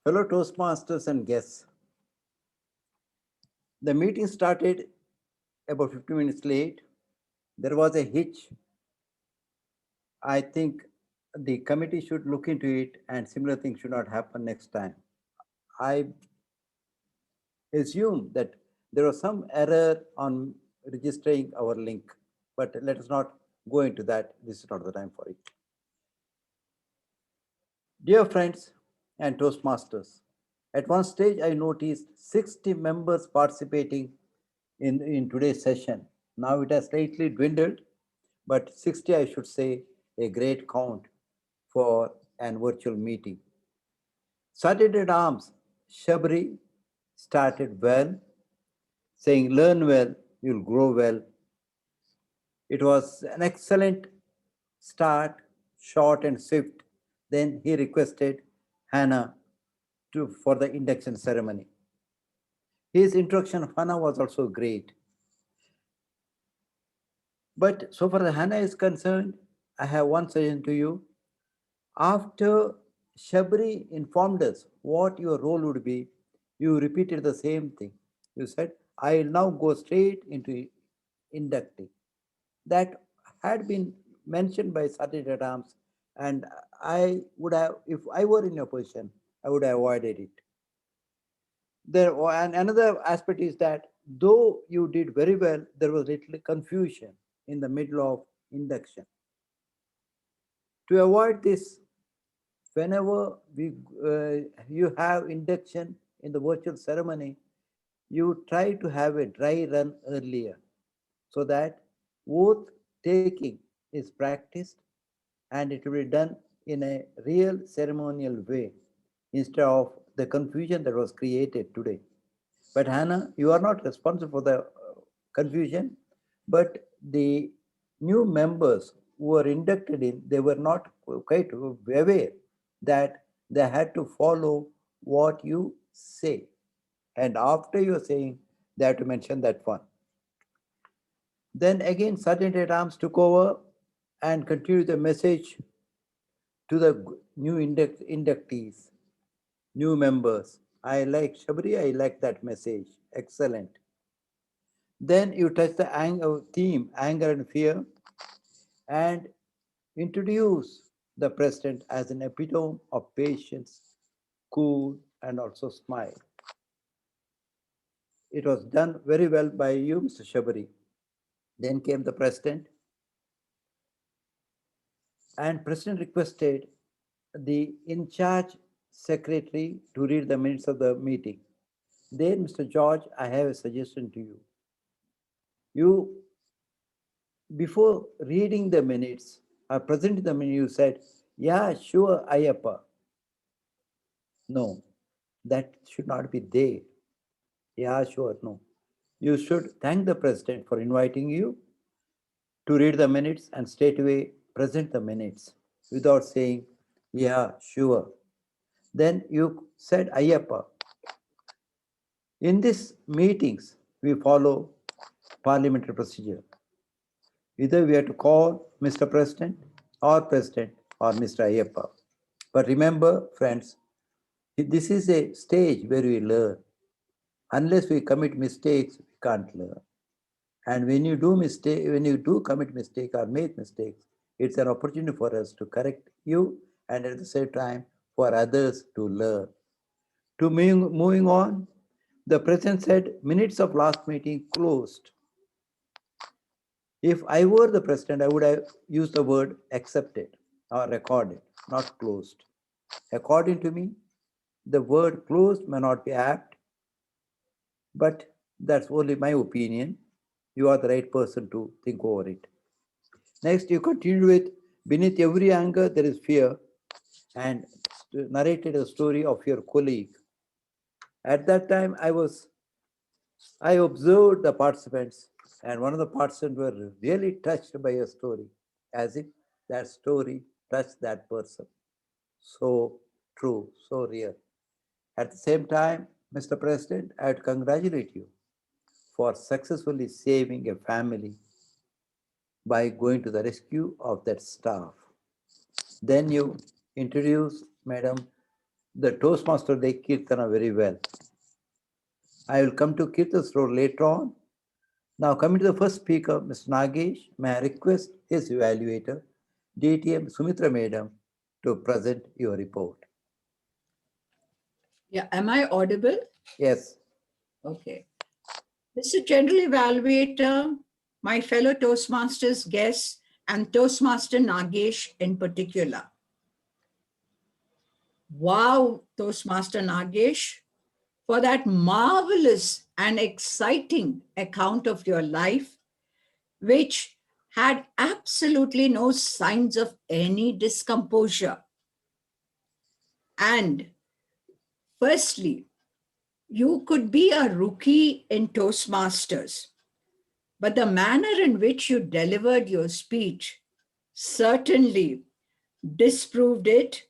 Fellow Toastmasters and guests, the meeting started about 50 minutes late. There was a hitch. I think the committee should look into it and similar things should not happen next time. I assume that there was some error on registering our link, but let us not go into that. This is not the time for it. Dear friends and Toastmasters, at one stage I noticed 60 members participating in today's session. Now it has slightly dwindled, but 60, I should say, a great count for an virtual meeting. Sergeant at Arms Shabri started well, saying, learn well, you'll grow well. It was an excellent start, short and swift. Then he requested Hannah for the induction ceremony. His introduction of Hannah was also great. But so far as Hannah is concerned, I have one suggestion to you. After Shabri informed us what your role would be, you repeated the same thing. You said, I will now go straight into inducting. That had been mentioned by Sergeant at Arms, and I would have, if I were in your position, I would have avoided it. And another aspect is that though you did very well, there was little confusion in the middle of induction. To avoid this, whenever you have induction in the virtual ceremony, you try to have a dry run earlier so that oath taking is practiced and it will be done in a real ceremonial way instead of the confusion that was created today. But Hannah, you are not responsible for the confusion, but the new members who were inducted in, they were not quite aware that they had to follow what you say. And after you're saying, they have to mention that one. Then again, Sergeant at Arms took over and continued the message to the new inductees, new members. I like Shabri, I like that message. Excellent. Then you touch the theme, anger and fear, and introduce the president as an epitome of patience, cool, and also smile. It was done very well by you, Mr. Shabari. Then came the president, and president requested the in-charge secretary to read the minutes of the meeting. Then, Mr. George, I have a suggestion to you. You, before reading the minutes, or presenting the minutes, you said, yeah, sure, Ayappa. No, that should not be there. Yeah, sure, no. You should thank the president for inviting you to read the minutes and straightaway present the minutes without saying, yeah, sure. Then you said, Ayappa. In these meetings, we follow parliamentary procedure. Either we have to call Mr. President or Mr. Ayappa. But remember, friends, this is a stage where we learn. Unless we commit mistakes, we can't learn. And when you do commit mistake or make mistakes, it's an opportunity for us to correct you and at the same time for others to learn. To moving on, the president said minutes of last meeting closed. If I were the president, I would have used the word accepted or recorded, not closed. According to me, the word closed may not be apt, but that's only my opinion. You are the right person to think over it. Next, you continue with beneath every anger there is fear and narrated a story of your colleague. At that time, I observed the participants, and one of the participants were really touched by your story, as if that story touched that person. So true, so real. At the same time, Mr. President, I would congratulate you for successfully saving a family by going to the rescue of that staff. Then you introduce, Madam, the Toastmaster Day Kirtana very well. I will come to Kirtan's role later on. Now, coming to the first speaker, Mr. Nagesh, may I request his evaluator, DTM Sumitra Madam, to present your report. Yeah, am I audible? Yes. Okay. Mr. General Evaluator, my fellow Toastmasters guests, and Toastmaster Nagesh in particular. Wow, Toastmaster Nagesh, for that marvelous and exciting account of your life, which had absolutely no signs of any discomposure. And firstly, you could be a rookie in Toastmasters, but the manner in which you delivered your speech certainly disproved it,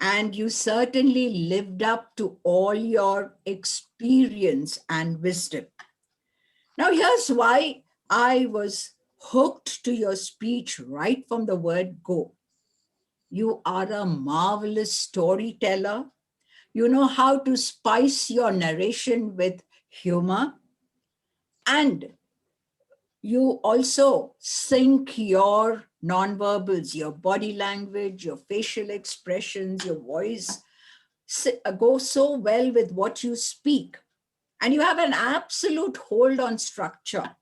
and you certainly lived up to all your experience and wisdom. Now, here's why I was hooked to your speech right from the word go. You are a marvelous storyteller. You know how to spice your narration with humor, and you also sync your nonverbals, your body language, your facial expressions, your voice go so well with what you speak. And you have an absolute hold on structure.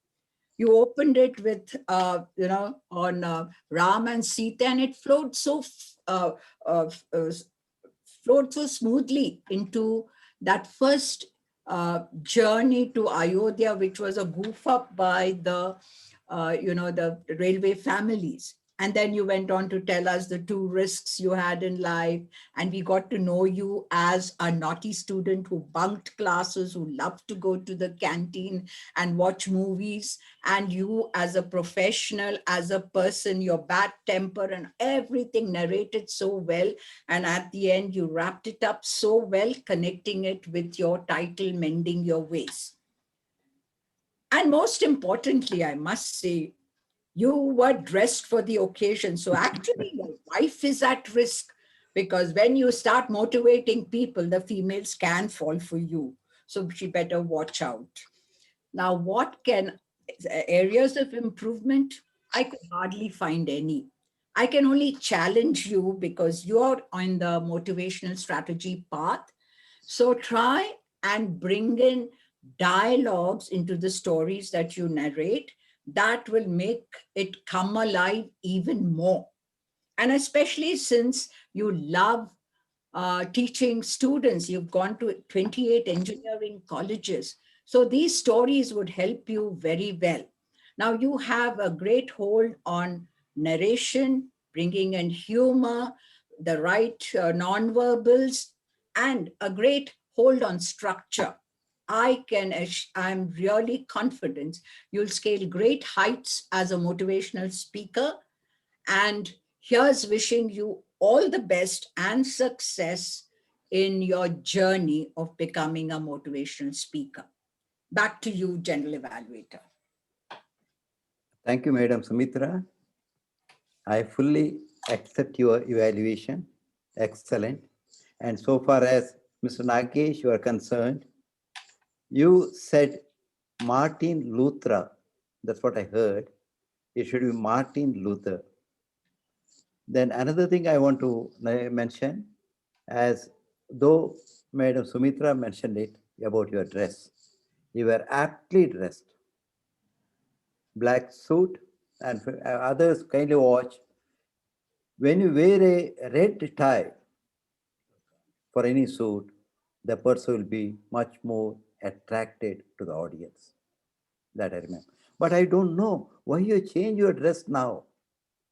You opened it with, on Ram and Sita, and it flowed uh, uh, uh, flowed so smoothly into that first journey to Ayodhya, which was a goof up by the railway families. And then you went on to tell us the two risks you had in life. And we got to know you as a naughty student who bunked classes, who loved to go to the canteen and watch movies. And you as a professional, as a person, your bad temper and everything narrated so well. And at the end, you wrapped it up so well, connecting it with your title, Mending Your Ways. And most importantly, I must say, you were dressed for the occasion. So actually, your wife is at risk, because when you start motivating people, the females can fall for you. So she better watch out. Now, what can areas of improvement? I could hardly find any. I can only challenge you because you're on the motivational strategy path. So try and bring in dialogues into the stories that you narrate that will make it come alive even more. And especially since you love teaching students, you've gone to 28 engineering colleges. So these stories would help you very well. Now you have a great hold on narration, bringing in humor, the right nonverbals, and a great hold on structure. I'm really confident you'll scale great heights as a motivational speaker. And here's wishing you all the best and success in your journey of becoming a motivational speaker. Back to you, General Evaluator. Thank you, Madam Sumitra. I fully accept your evaluation. Excellent. And so far as Mr. Nagesh, you are concerned, you said Martin Luther. That's what I heard. It should be Martin Luther. Then another thing I want to mention, as though Madam Sumitra mentioned it about your dress, you were aptly dressed. Black suit, and others kindly watch. When you wear a red tie for any suit, the person will be much more attracted to the audience. That I remember. But I don't know why you change your dress now,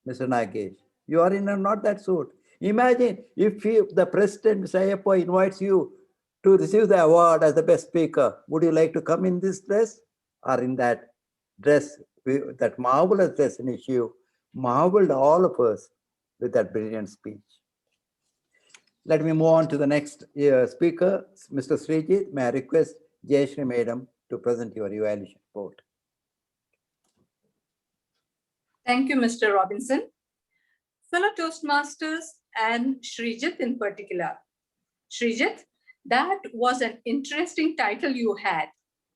Mr. Nagesh. You are in a not that suit. Imagine if the president, Mr. Ayappa, invites you to receive the award as the best speaker. Would you like to come in this dress or in that dress, that marvelous dress in which you marveled all of us with that brilliant speech? Let me move on to the next speaker, Mr. Srijit. May I request Jayashri Madam to present your evaluation report. Thank you, Mr. Robinson. Fellow Toastmasters and Srijit in particular. Srijit, that was an interesting title you had,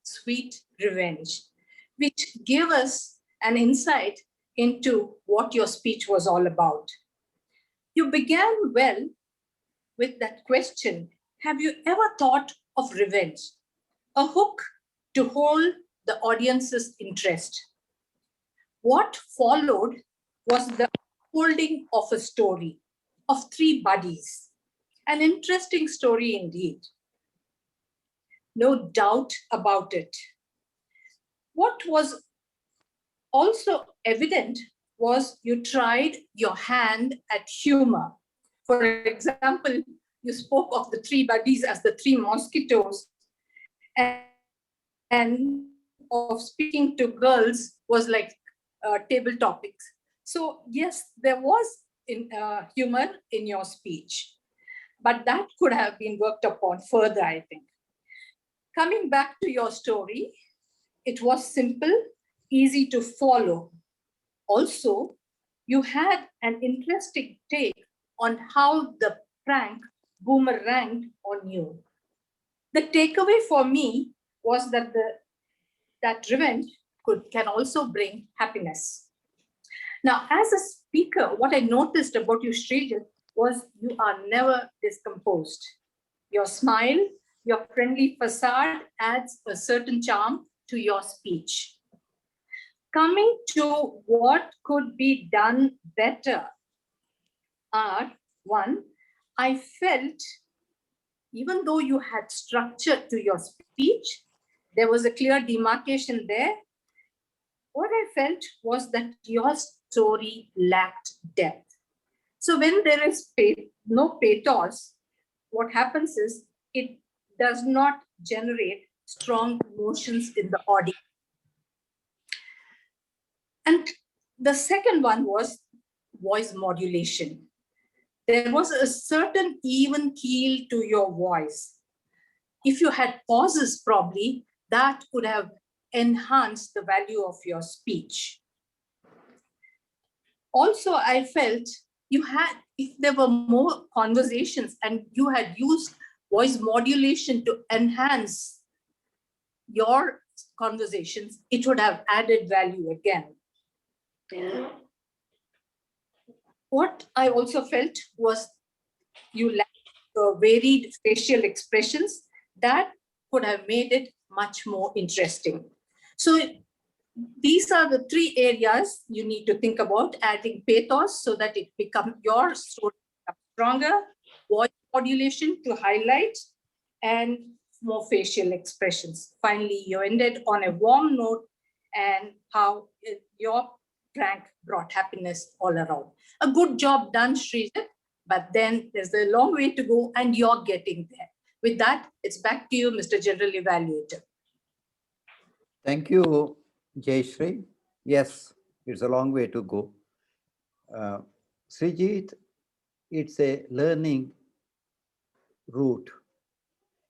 Sweet Revenge, which gave us an insight into what your speech was all about. You began well with that question, have you ever thought of revenge? A hook to hold the audience's interest. What followed was the unfolding of a story of three buddies. An interesting story indeed. No doubt about it. What was also evident was you tried your hand at humor. For example, you spoke of the three buddies as the three mosquitoes, and of speaking to girls was like table topics. So yes, there was humor in your speech, but that could have been worked upon further, I think. Coming back to your story, it was simple, easy to follow. Also, you had an interesting take on how the prank boomeranged on you. The takeaway for me was that that revenge can also bring happiness. Now, as a speaker, what I noticed about you, Srijit, was you are never discomposed. Your smile, your friendly facade adds a certain charm to your speech. Coming to what could be done better are, one, I felt even though you had structure to your speech, there was a clear demarcation there. What I felt was that your story lacked depth. So when there is no pathos, what happens is it does not generate strong emotions in the audience. And the second one was voice modulation. There was a certain even keel to your voice. If you had pauses, probably that could have enhanced the value of your speech. Also, I felt if there were more conversations and you had used voice modulation to enhance your conversations, it would have added value again. What I also felt was you lacked varied facial expressions that could have made it much more interesting. So these are the three areas you need to think about: adding pathos so that it becomes your story stronger, voice modulation to highlight, and more facial expressions. Finally, you ended on a warm note and how your prank brought happiness all around. A good job done, Srijit, but then there's a long way to go and you're getting there. With that, it's back to you, Mr. General Evaluator. Thank you, Jayashree. Yes, it's a long way to go. Srijit, it's a learning route.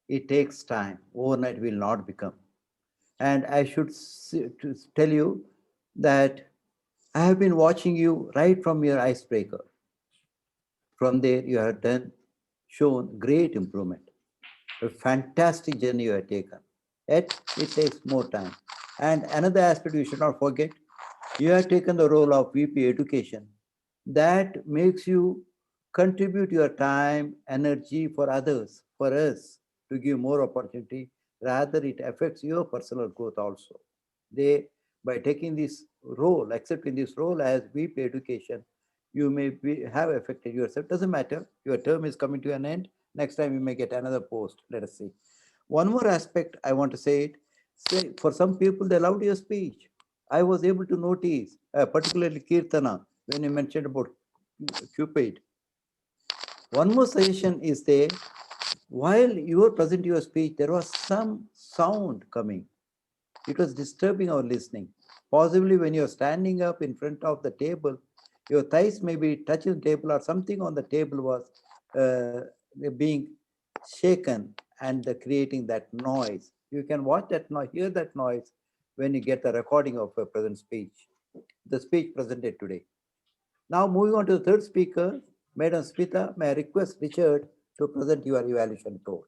It takes time. Overnight will not become. And I should tell you that I have been watching you right from your icebreaker. From there, you have shown great improvement. A fantastic journey you have taken. Yet, it takes more time. And another aspect you should not forget, you have taken the role of VP Education. That makes you contribute your time, energy for others, for us, to give more opportunity. Rather, it affects your personal growth also. By taking this role, accepting this role as VP Education, you may have affected yourself. Doesn't matter. Your term is coming to an end. Next time you may get another post. Let us see. One more aspect I want to say for some people, they loved your speech. I was able to notice, particularly Kirtana, when you mentioned about Cupid. One more suggestion is there, while you were presenting your speech, there was some sound coming. It was disturbing our listening. Possibly when you're standing up in front of the table, your thighs may be touching the table or something on the table was being shaken and creating that noise. You can watch that noise, hear that noise when you get the recording of a present speech, the speech presented today. Now moving on to the third speaker, Madam Smita, may I request Richard to present your evaluation report.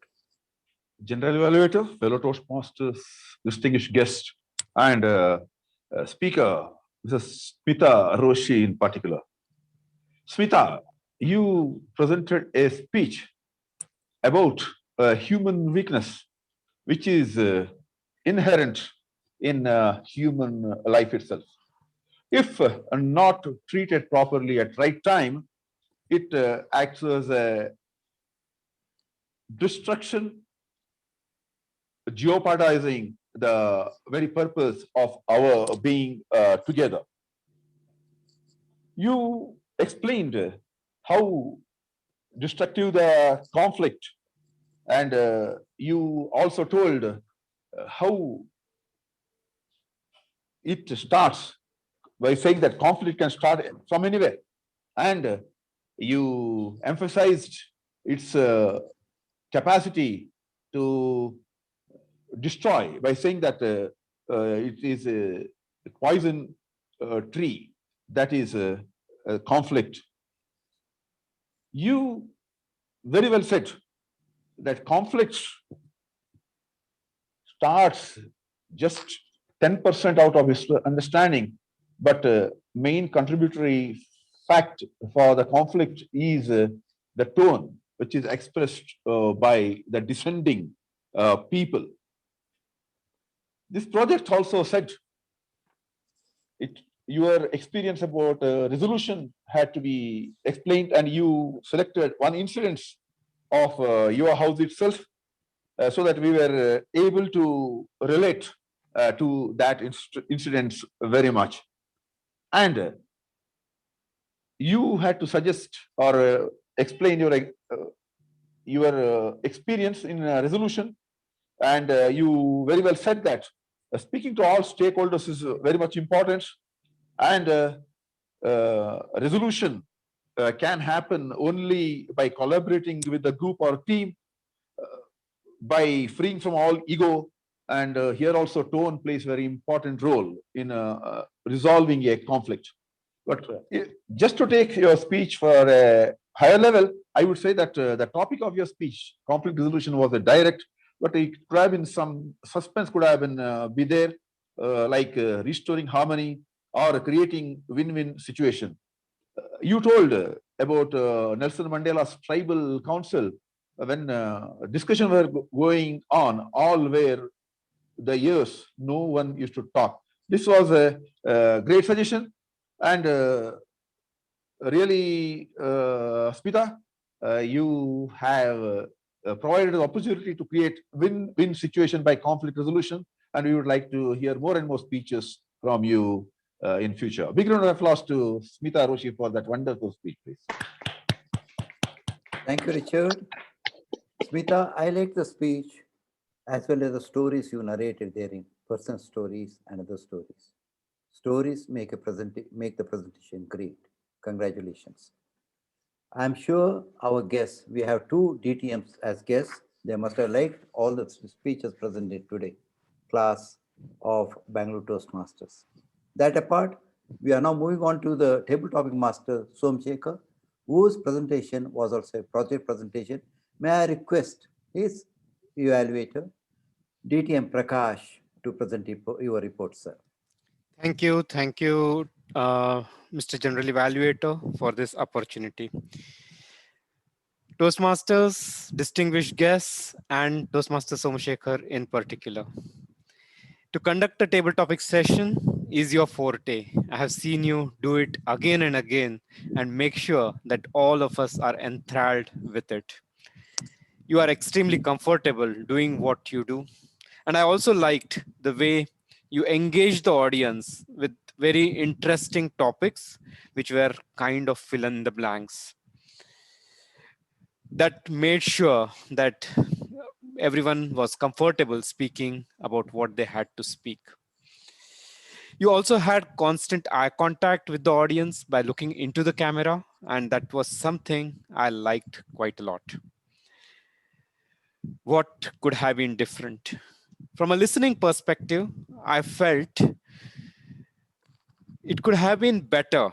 General Evaluator, fellow Toastmasters, distinguished guest, and speaker, Mrs. Smita Roshi in particular. Smita, you presented a speech about human weakness, which is inherent in human life itself. If not treated properly at right time, it acts as a destruction, jeopardizing the very purpose of our being together. You explained how destructive the conflict, and you also told how it starts by saying that conflict can start from anywhere, and you emphasized its capacity to destroy by saying that it is a poison tree, that is a conflict. You very well said that conflict starts just 10% out of his understanding, but main contributory fact for the conflict is the tone which is expressed by the descending people. This project also said your experience about resolution had to be explained, and you selected one incident of your house itself so that we were able to relate to that incident very much. And you had to suggest or explain your experience in resolution, and you very well said that speaking to all stakeholders is very much important, and resolution can happen only by collaborating with the group or team, by freeing from all ego, and here also tone plays very important role in resolving a conflict. But just to take your speech for a higher level, I would say that the topic of your speech, conflict resolution, was a direct, but it could have been some suspense could have been be there, like restoring harmony or creating win-win situation. You told about Nelson Mandela's tribal council when discussion were going on, all were the years, no one used to talk. This was a great suggestion, and really, Smita, you have provided the opportunity to create win-win situation by conflict resolution, and we would like to hear more and more speeches from you in future. Big round of applause to Smita Roshi for that wonderful speech, please. Thank you, Richard. Smita, I like the speech as well as the stories you narrated therein, personal stories and other stories. Stories make the presentation great. Congratulations. I'm sure our guests, we have two DTMs as guests. They must have liked all the speeches presented today, class of Bangalore Toastmasters. That apart, we are now moving on to the table topic master, Somsekhar, whose presentation was also a project presentation. May I request his evaluator, DTM Prakash, to present your report, sir. Thank you, Mr. General Evaluator, for this opportunity. Toastmasters, distinguished guests, and Toastmaster Somsekhar in particular. To conduct a table topic session is your forte. I have seen you do it again and again and make sure that all of us are enthralled with it. You are extremely comfortable doing what you do. And I also liked the way you engage the audience with very interesting topics, which were kind of fill in the blanks. That made sure that everyone was comfortable speaking about what they had to speak. You also had constant eye contact with the audience by looking into the camera, and that was something I liked quite a lot. What could have been different? From a listening perspective, I felt it could have been better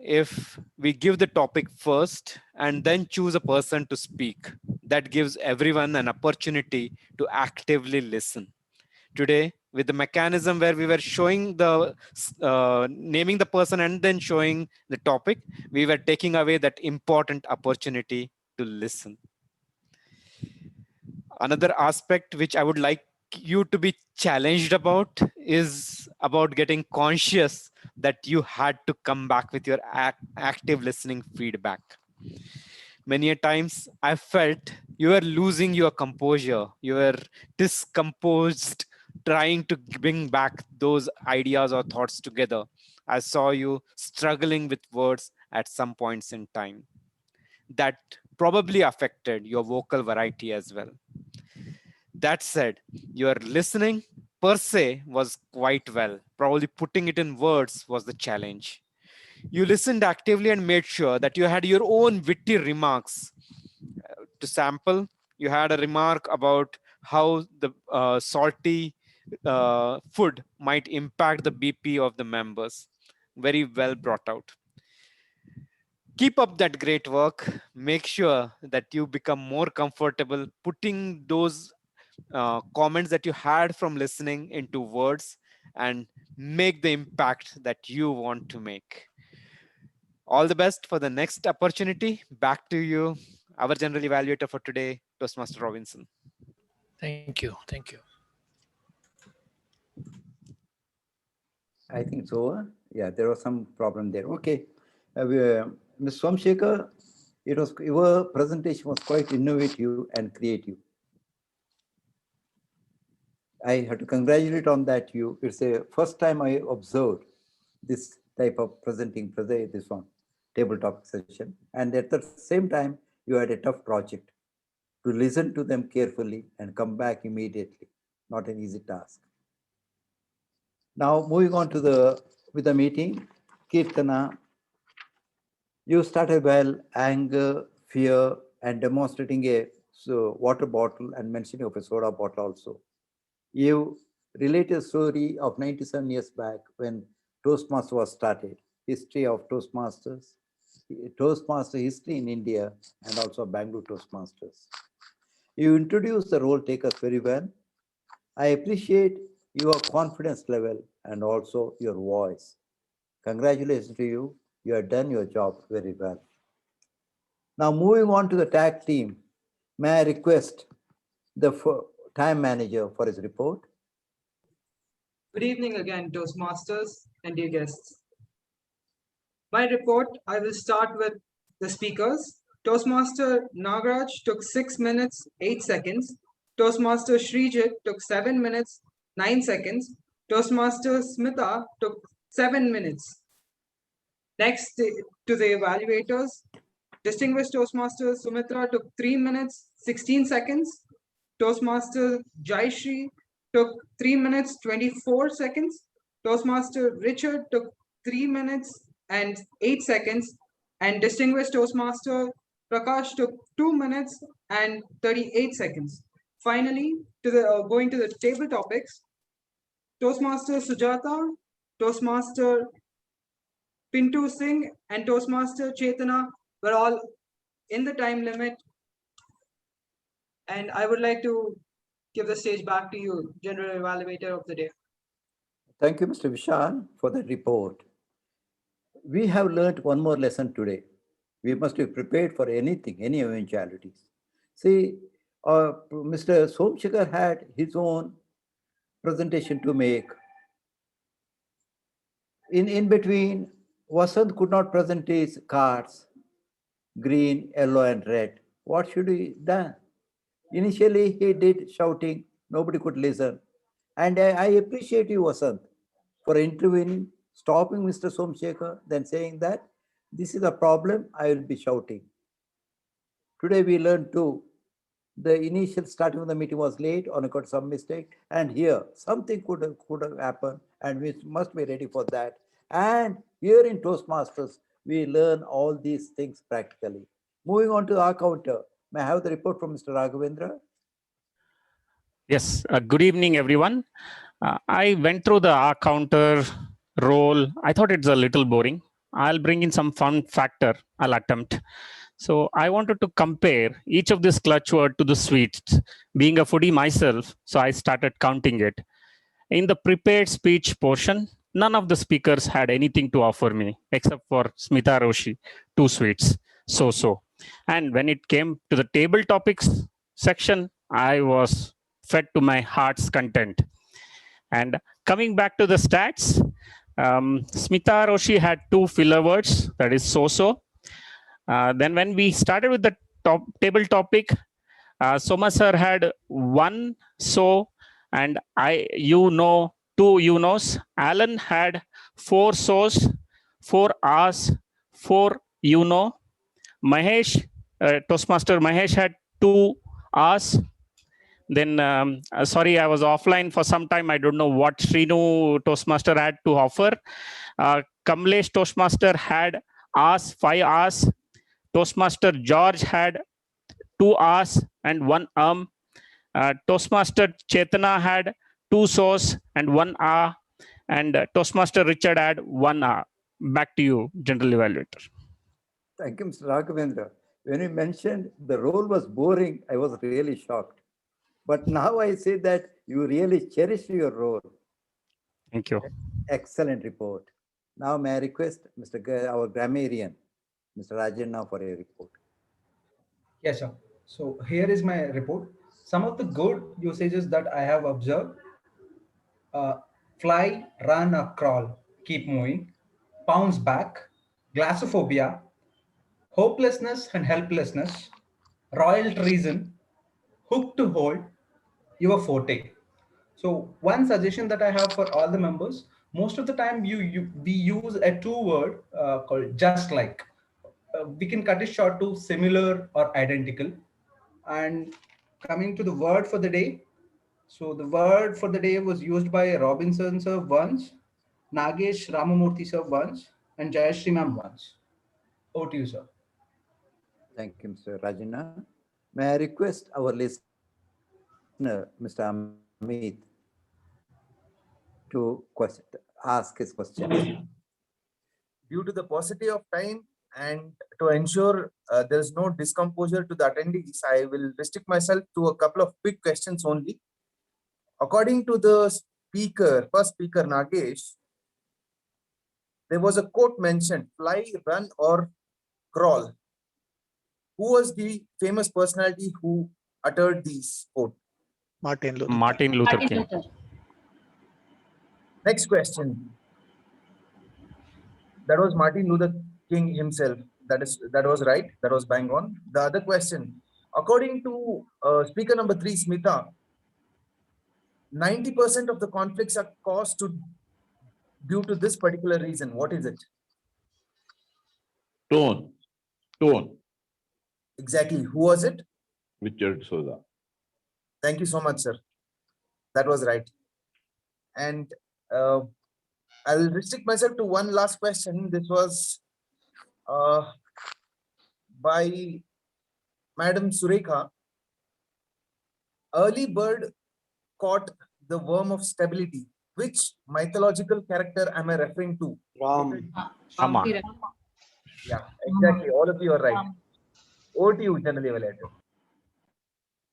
if we give the topic first and then choose a person to speak. That gives everyone an opportunity to actively listen. Today, with the mechanism where we were showing the naming the person and then showing the topic, we were taking away that important opportunity to listen. Another aspect which I would like you to be challenged about is about getting conscious that you had to come back with your active listening feedback. Many a times I felt you were losing your composure, you were discomposed, trying to bring back those ideas or thoughts together. I saw you struggling with words at some points in time. That probably affected your vocal variety as well. That said, your listening per se was quite well. Probably putting it in words was the challenge. You listened actively and made sure that you had your own witty remarks. To sample, you had a remark about how the salty food might impact the BP of the members. Very well brought out. Keep up that great work. Make sure that you become more comfortable putting those comments that you had from listening into words and make the impact that you want to make. All the best for the next opportunity. Back to you, our general evaluator for today, Toastmaster Robinson. Thank you. Thank you. I think so. Yeah, there was some problem there. Okay. Ms. Somsekhar, your presentation was quite innovative and creative. I have to congratulate on that. It's the first time I observed this type of presenting this one tabletop session, and at the same time you had a tough project to listen to them carefully and come back immediately. Not an easy task. Now moving on to the meeting, Kirtana, you started well, anger, fear, and demonstrating a water bottle and mentioning of a soda bottle also. You relate a story of 97 years back when Toastmaster was started, history of Toastmasters, Toastmaster history in India, and also Bangalore Toastmasters. You introduced the role takers very well. I appreciate your confidence level and also your voice. Congratulations to you. You have done your job very well. Now moving on to the tag team, may I request the time manager for his report? Good evening again, Toastmasters and dear guests. My report, I will start with the speakers. Toastmaster Nagaraj took 6 minutes, 8 seconds. Toastmaster Srijit took 7 minutes, 9 seconds. Toastmaster Smita took 7 minutes. Next to the evaluators, distinguished Toastmasters Sumitra took 3 minutes, 16 seconds. Toastmaster Jaishri took 3 minutes, 24 seconds. Toastmaster Richard took 3 minutes and 8 seconds. And distinguished Toastmaster Prakash took 2 minutes and 38 seconds. Finally, going to the table topics, Toastmaster Sujata, Toastmaster Pintu Singh, and Toastmaster Chetana were all in the time limit. And I would like to give the stage back to you, General Evaluator of the Day. Thank you, Mr. Vishal, for that report. We have learned one more lesson today. We must be prepared for anything, any eventualities. See, Mr. Somshikar had his own presentation to make. In between, Vasant could not present his cards, green, yellow, and red. What should he do? Initially, he did shouting, nobody could listen. And I appreciate you, Vasant, for intervening, stopping Mr. Somshekar, then saying that this is a problem, I will be shouting. Today we learned too, the initial starting of the meeting was late on account of some mistake, and here something could have happened, and we must be ready for that. And here in Toastmasters, we learn all these things practically. Moving on to our counter, may I have the report from Mr. Raghavendra? Yes, good evening, everyone. I went through the R counter role. I thought it's a little boring. I'll bring in some fun factor. I'll attempt. So I wanted to compare each of this clutch word to the sweets. Being a foodie myself, so I started counting it. In the prepared speech portion, none of the speakers had anything to offer me except for Smita Roshi, 2 sweets, so. And when it came to the table topics section, I was fed to my heart's content. And coming back to the stats, Smita Roshi had 2 filler words, that is so. Then when we started with the table topic, Soma sir had 1 so, and 2 you knows. Alan had 4 so's, 4 hours, 4 you know. Mahesh, Toastmaster Mahesh had 2 hours. Then, sorry, I was offline for some time. I don't know what Srinu Toastmaster had to offer. Kamlesh Toastmaster had hours, 5 hours. Toastmaster George had 2 hours and 1 arm. Toastmaster Chetana had 2 so's and 1 hour. And Toastmaster Richard had 1 hour. Back to you, General Evaluator. Thank you, Mr. Raghavendra. When you mentioned the role was boring, I was really shocked. But now I say that you really cherish your role. Thank you. Excellent report. Now may I request our grammarian, Mr. Rajan, now for a report. Yes, sir. So here is my report. Some of the good usages that I have observed: fly, run, or crawl, keep moving, bounce back, glossophobia, hopelessness and helplessness, royal treason, hook to hold, your forte. So one suggestion that I have for all the members: most of the time we use a 2-word called just like. We can cut it short to similar or identical. And coming to the word for the day, so the word for the day was used by Robinson sir once, Nagesh Ramamurthy sir once, and Jayashree ma'am once. Over to you, sir. Thank you, Mr. Rajana. May I request our listener, Mr. Amit, to ask his questions. Due to the paucity of time and to ensure there is no discomposure to the attendees, I will restrict myself to a couple of quick questions only. According to the first speaker, Nagesh, there was a quote mentioned: fly, run, or crawl. Who was the famous personality who uttered these quote? Martin Luther King. Next question. That was Martin Luther King himself. That was right. That was bang on. The other question, according to speaker number 3, Smita, 90% of the conflicts are caused due to this particular reason. What is it? Tone. Exactly. Who was it? Richard Souza. Thank you so much, sir. That was right. And I'll restrict myself to one last question. This was by Madam Surekha. Early bird caught the worm of stability. Which mythological character am I referring to? Ram. Rama. Yeah, exactly. All of you are right. Over to you, General Evaluator.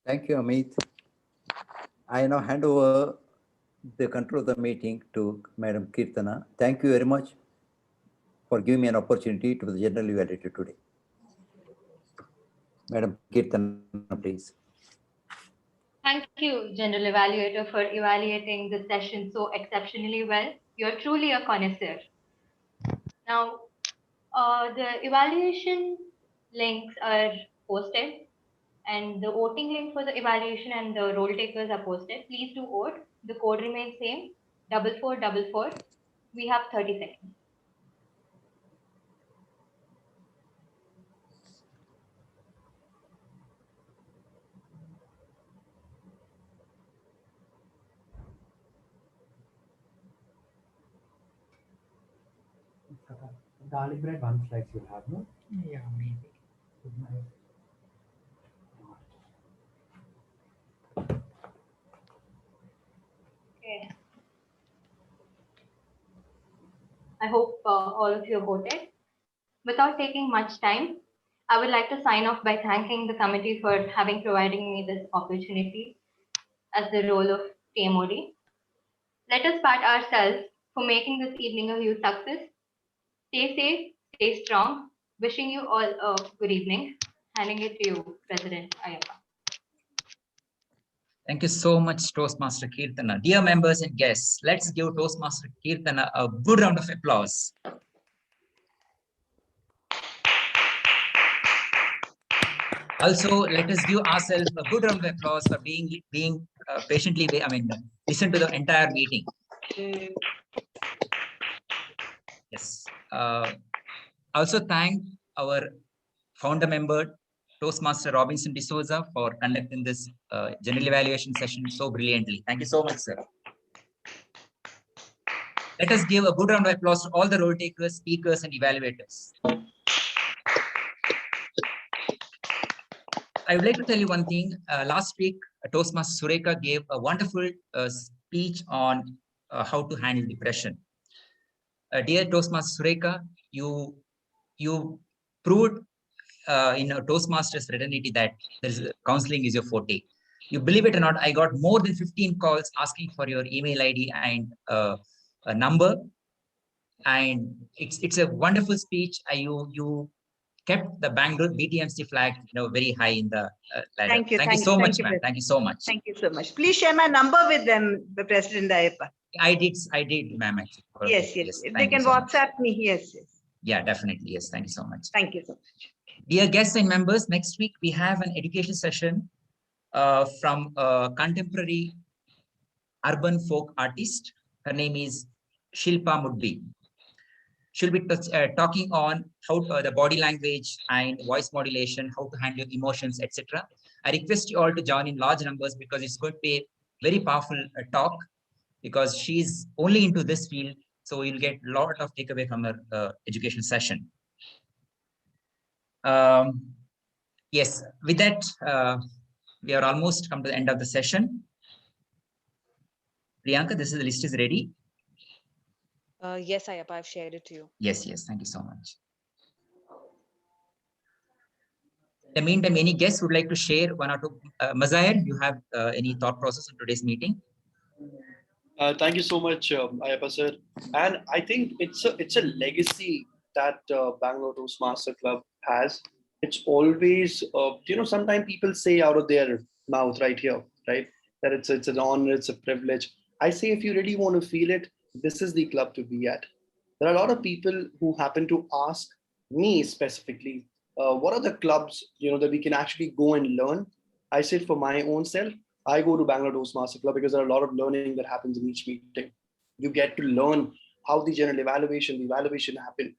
Thank you, Amit. I now hand over the control of the meeting to Madam Kirtana. Thank you very much for giving me an opportunity to be the general evaluator today. Madam Kirtana, please. Thank you, General Evaluator, for evaluating the session so exceptionally well. You're truly a connoisseur. Now, the evaluation links are posted, and the voting link for the evaluation and the roll takers are posted. Please do vote. The code remains same, 4444. We have 30 seconds. Garlic bread, one slice you'll have, no? Yeah, maybe. Okay. I hope all of you voted. Without taking much time, I would like to sign off by thanking the committee for having provided me this opportunity as the role of TMOD. Let us pat ourselves for making this evening a huge success. Stay safe, stay strong. Wishing you all a good evening. Handing it to you, President Ayappa. Thank you so much, Toastmaster Kirtana. Dear members and guests, let's give Toastmaster Kirtana a good round of applause. Also, let us give ourselves a good round of applause for being patiently, listen to the entire meeting. Yes. Also thank our founder member, Toastmaster Robinson D'Souza, for conducting this general evaluation session so brilliantly. Thank you so much, sir. Let us give a good round of applause to all the role takers, speakers, and evaluators. I would like to tell you one thing. Last week, Toastmaster Surekha gave a wonderful speech on how to handle depression. Dear Toastmaster Surekha, you proved in a Toastmasters fraternity that counseling is your forte. You believe it or not, I got more than 15 calls asking for your email ID and a number. And it's a wonderful speech. You kept the Bangalore BTMC flag, very high in the ladder. Thank you. Thank you so much, ma'am. Thank you so much. Thank you so much. Please share my number with them, President Ayappa. I did, ma'am. Yes. If they can WhatsApp me, yes. Yeah, definitely. Yes. Thank you so much. Thank you so much. Dear guests and members, next week we have an education session from a contemporary urban folk artist. Her name is Shilpa Mudbi. She'll be talking on how the body language and voice modulation, how to handle emotions, etc. I request you all to join in large numbers because it's going to be a very powerful talk because she's only into this field. So you'll get a lot of takeaway from her education session. Yes, with that, we are almost come to the end of the session. Priyanka, the list is ready. Yes, Ayappa, I've shared it to you. Yes, thank you so much. In the meantime, any guests would like to share one or two? Mazahir, you have any thought process on today's meeting? Thank you so much, Ayappa sir. And I think it's a legacy that Bangalore Toastmaster Club has. It's always, sometimes people say out of their mouth right here, right, that it's an honor, it's a privilege. I say if you really want to feel it, this is the club to be at. There are a lot of people who happen to ask me specifically, what are the clubs, that we can actually go and learn? I said for my own self, I go to Bangalore Toastmaster Club because there are a lot of learning that happens in each meeting. You get to learn how the general evaluation, the evaluation happened,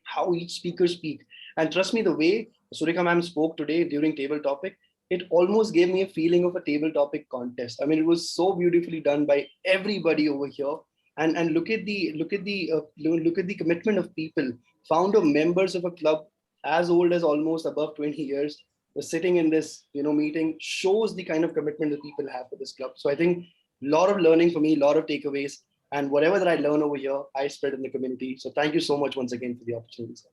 how each speaker speak. And trust me, the way Surika ma'am spoke today during table topic, it almost gave me a feeling of a table topic contest. I mean, it was so beautifully done by everybody over here. And look at the commitment of people, founder members of a club as old as almost above 20 years were sitting in this meeting, shows the kind of commitment that people have for this club. So I think a lot of learning for me, a lot of takeaways, and whatever that I learn over here, I spread in the community. So thank you so much once again for the opportunity, sir.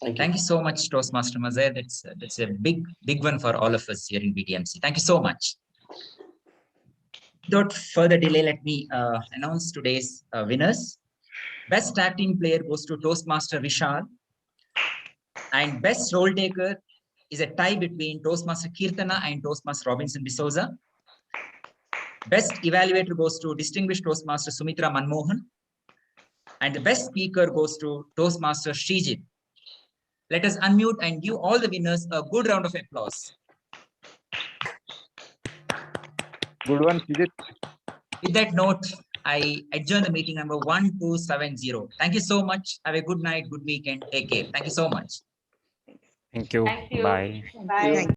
Thank you. Thank you so much, Toastmaster Mazay. That's a big one for all of us here in BTMC. Thank you so much. Without further delay, let me announce today's winners. Best tag team player goes to Toastmaster Vishal, and best role taker is a tie between Toastmaster Kirtana and Toastmaster Robinson D'Souza. Best evaluator goes to Distinguished Toastmaster Sumitra Manmohan, and the best speaker goes to Toastmaster Srijit. Let us unmute and give all the winners a good round of applause. Good one, Srijit. With that note, I adjourn the meeting number 1270. Thank you so much. Have a good night, good weekend. Take care. Thank you so much. Thank you. Thank you. Bye. Bye.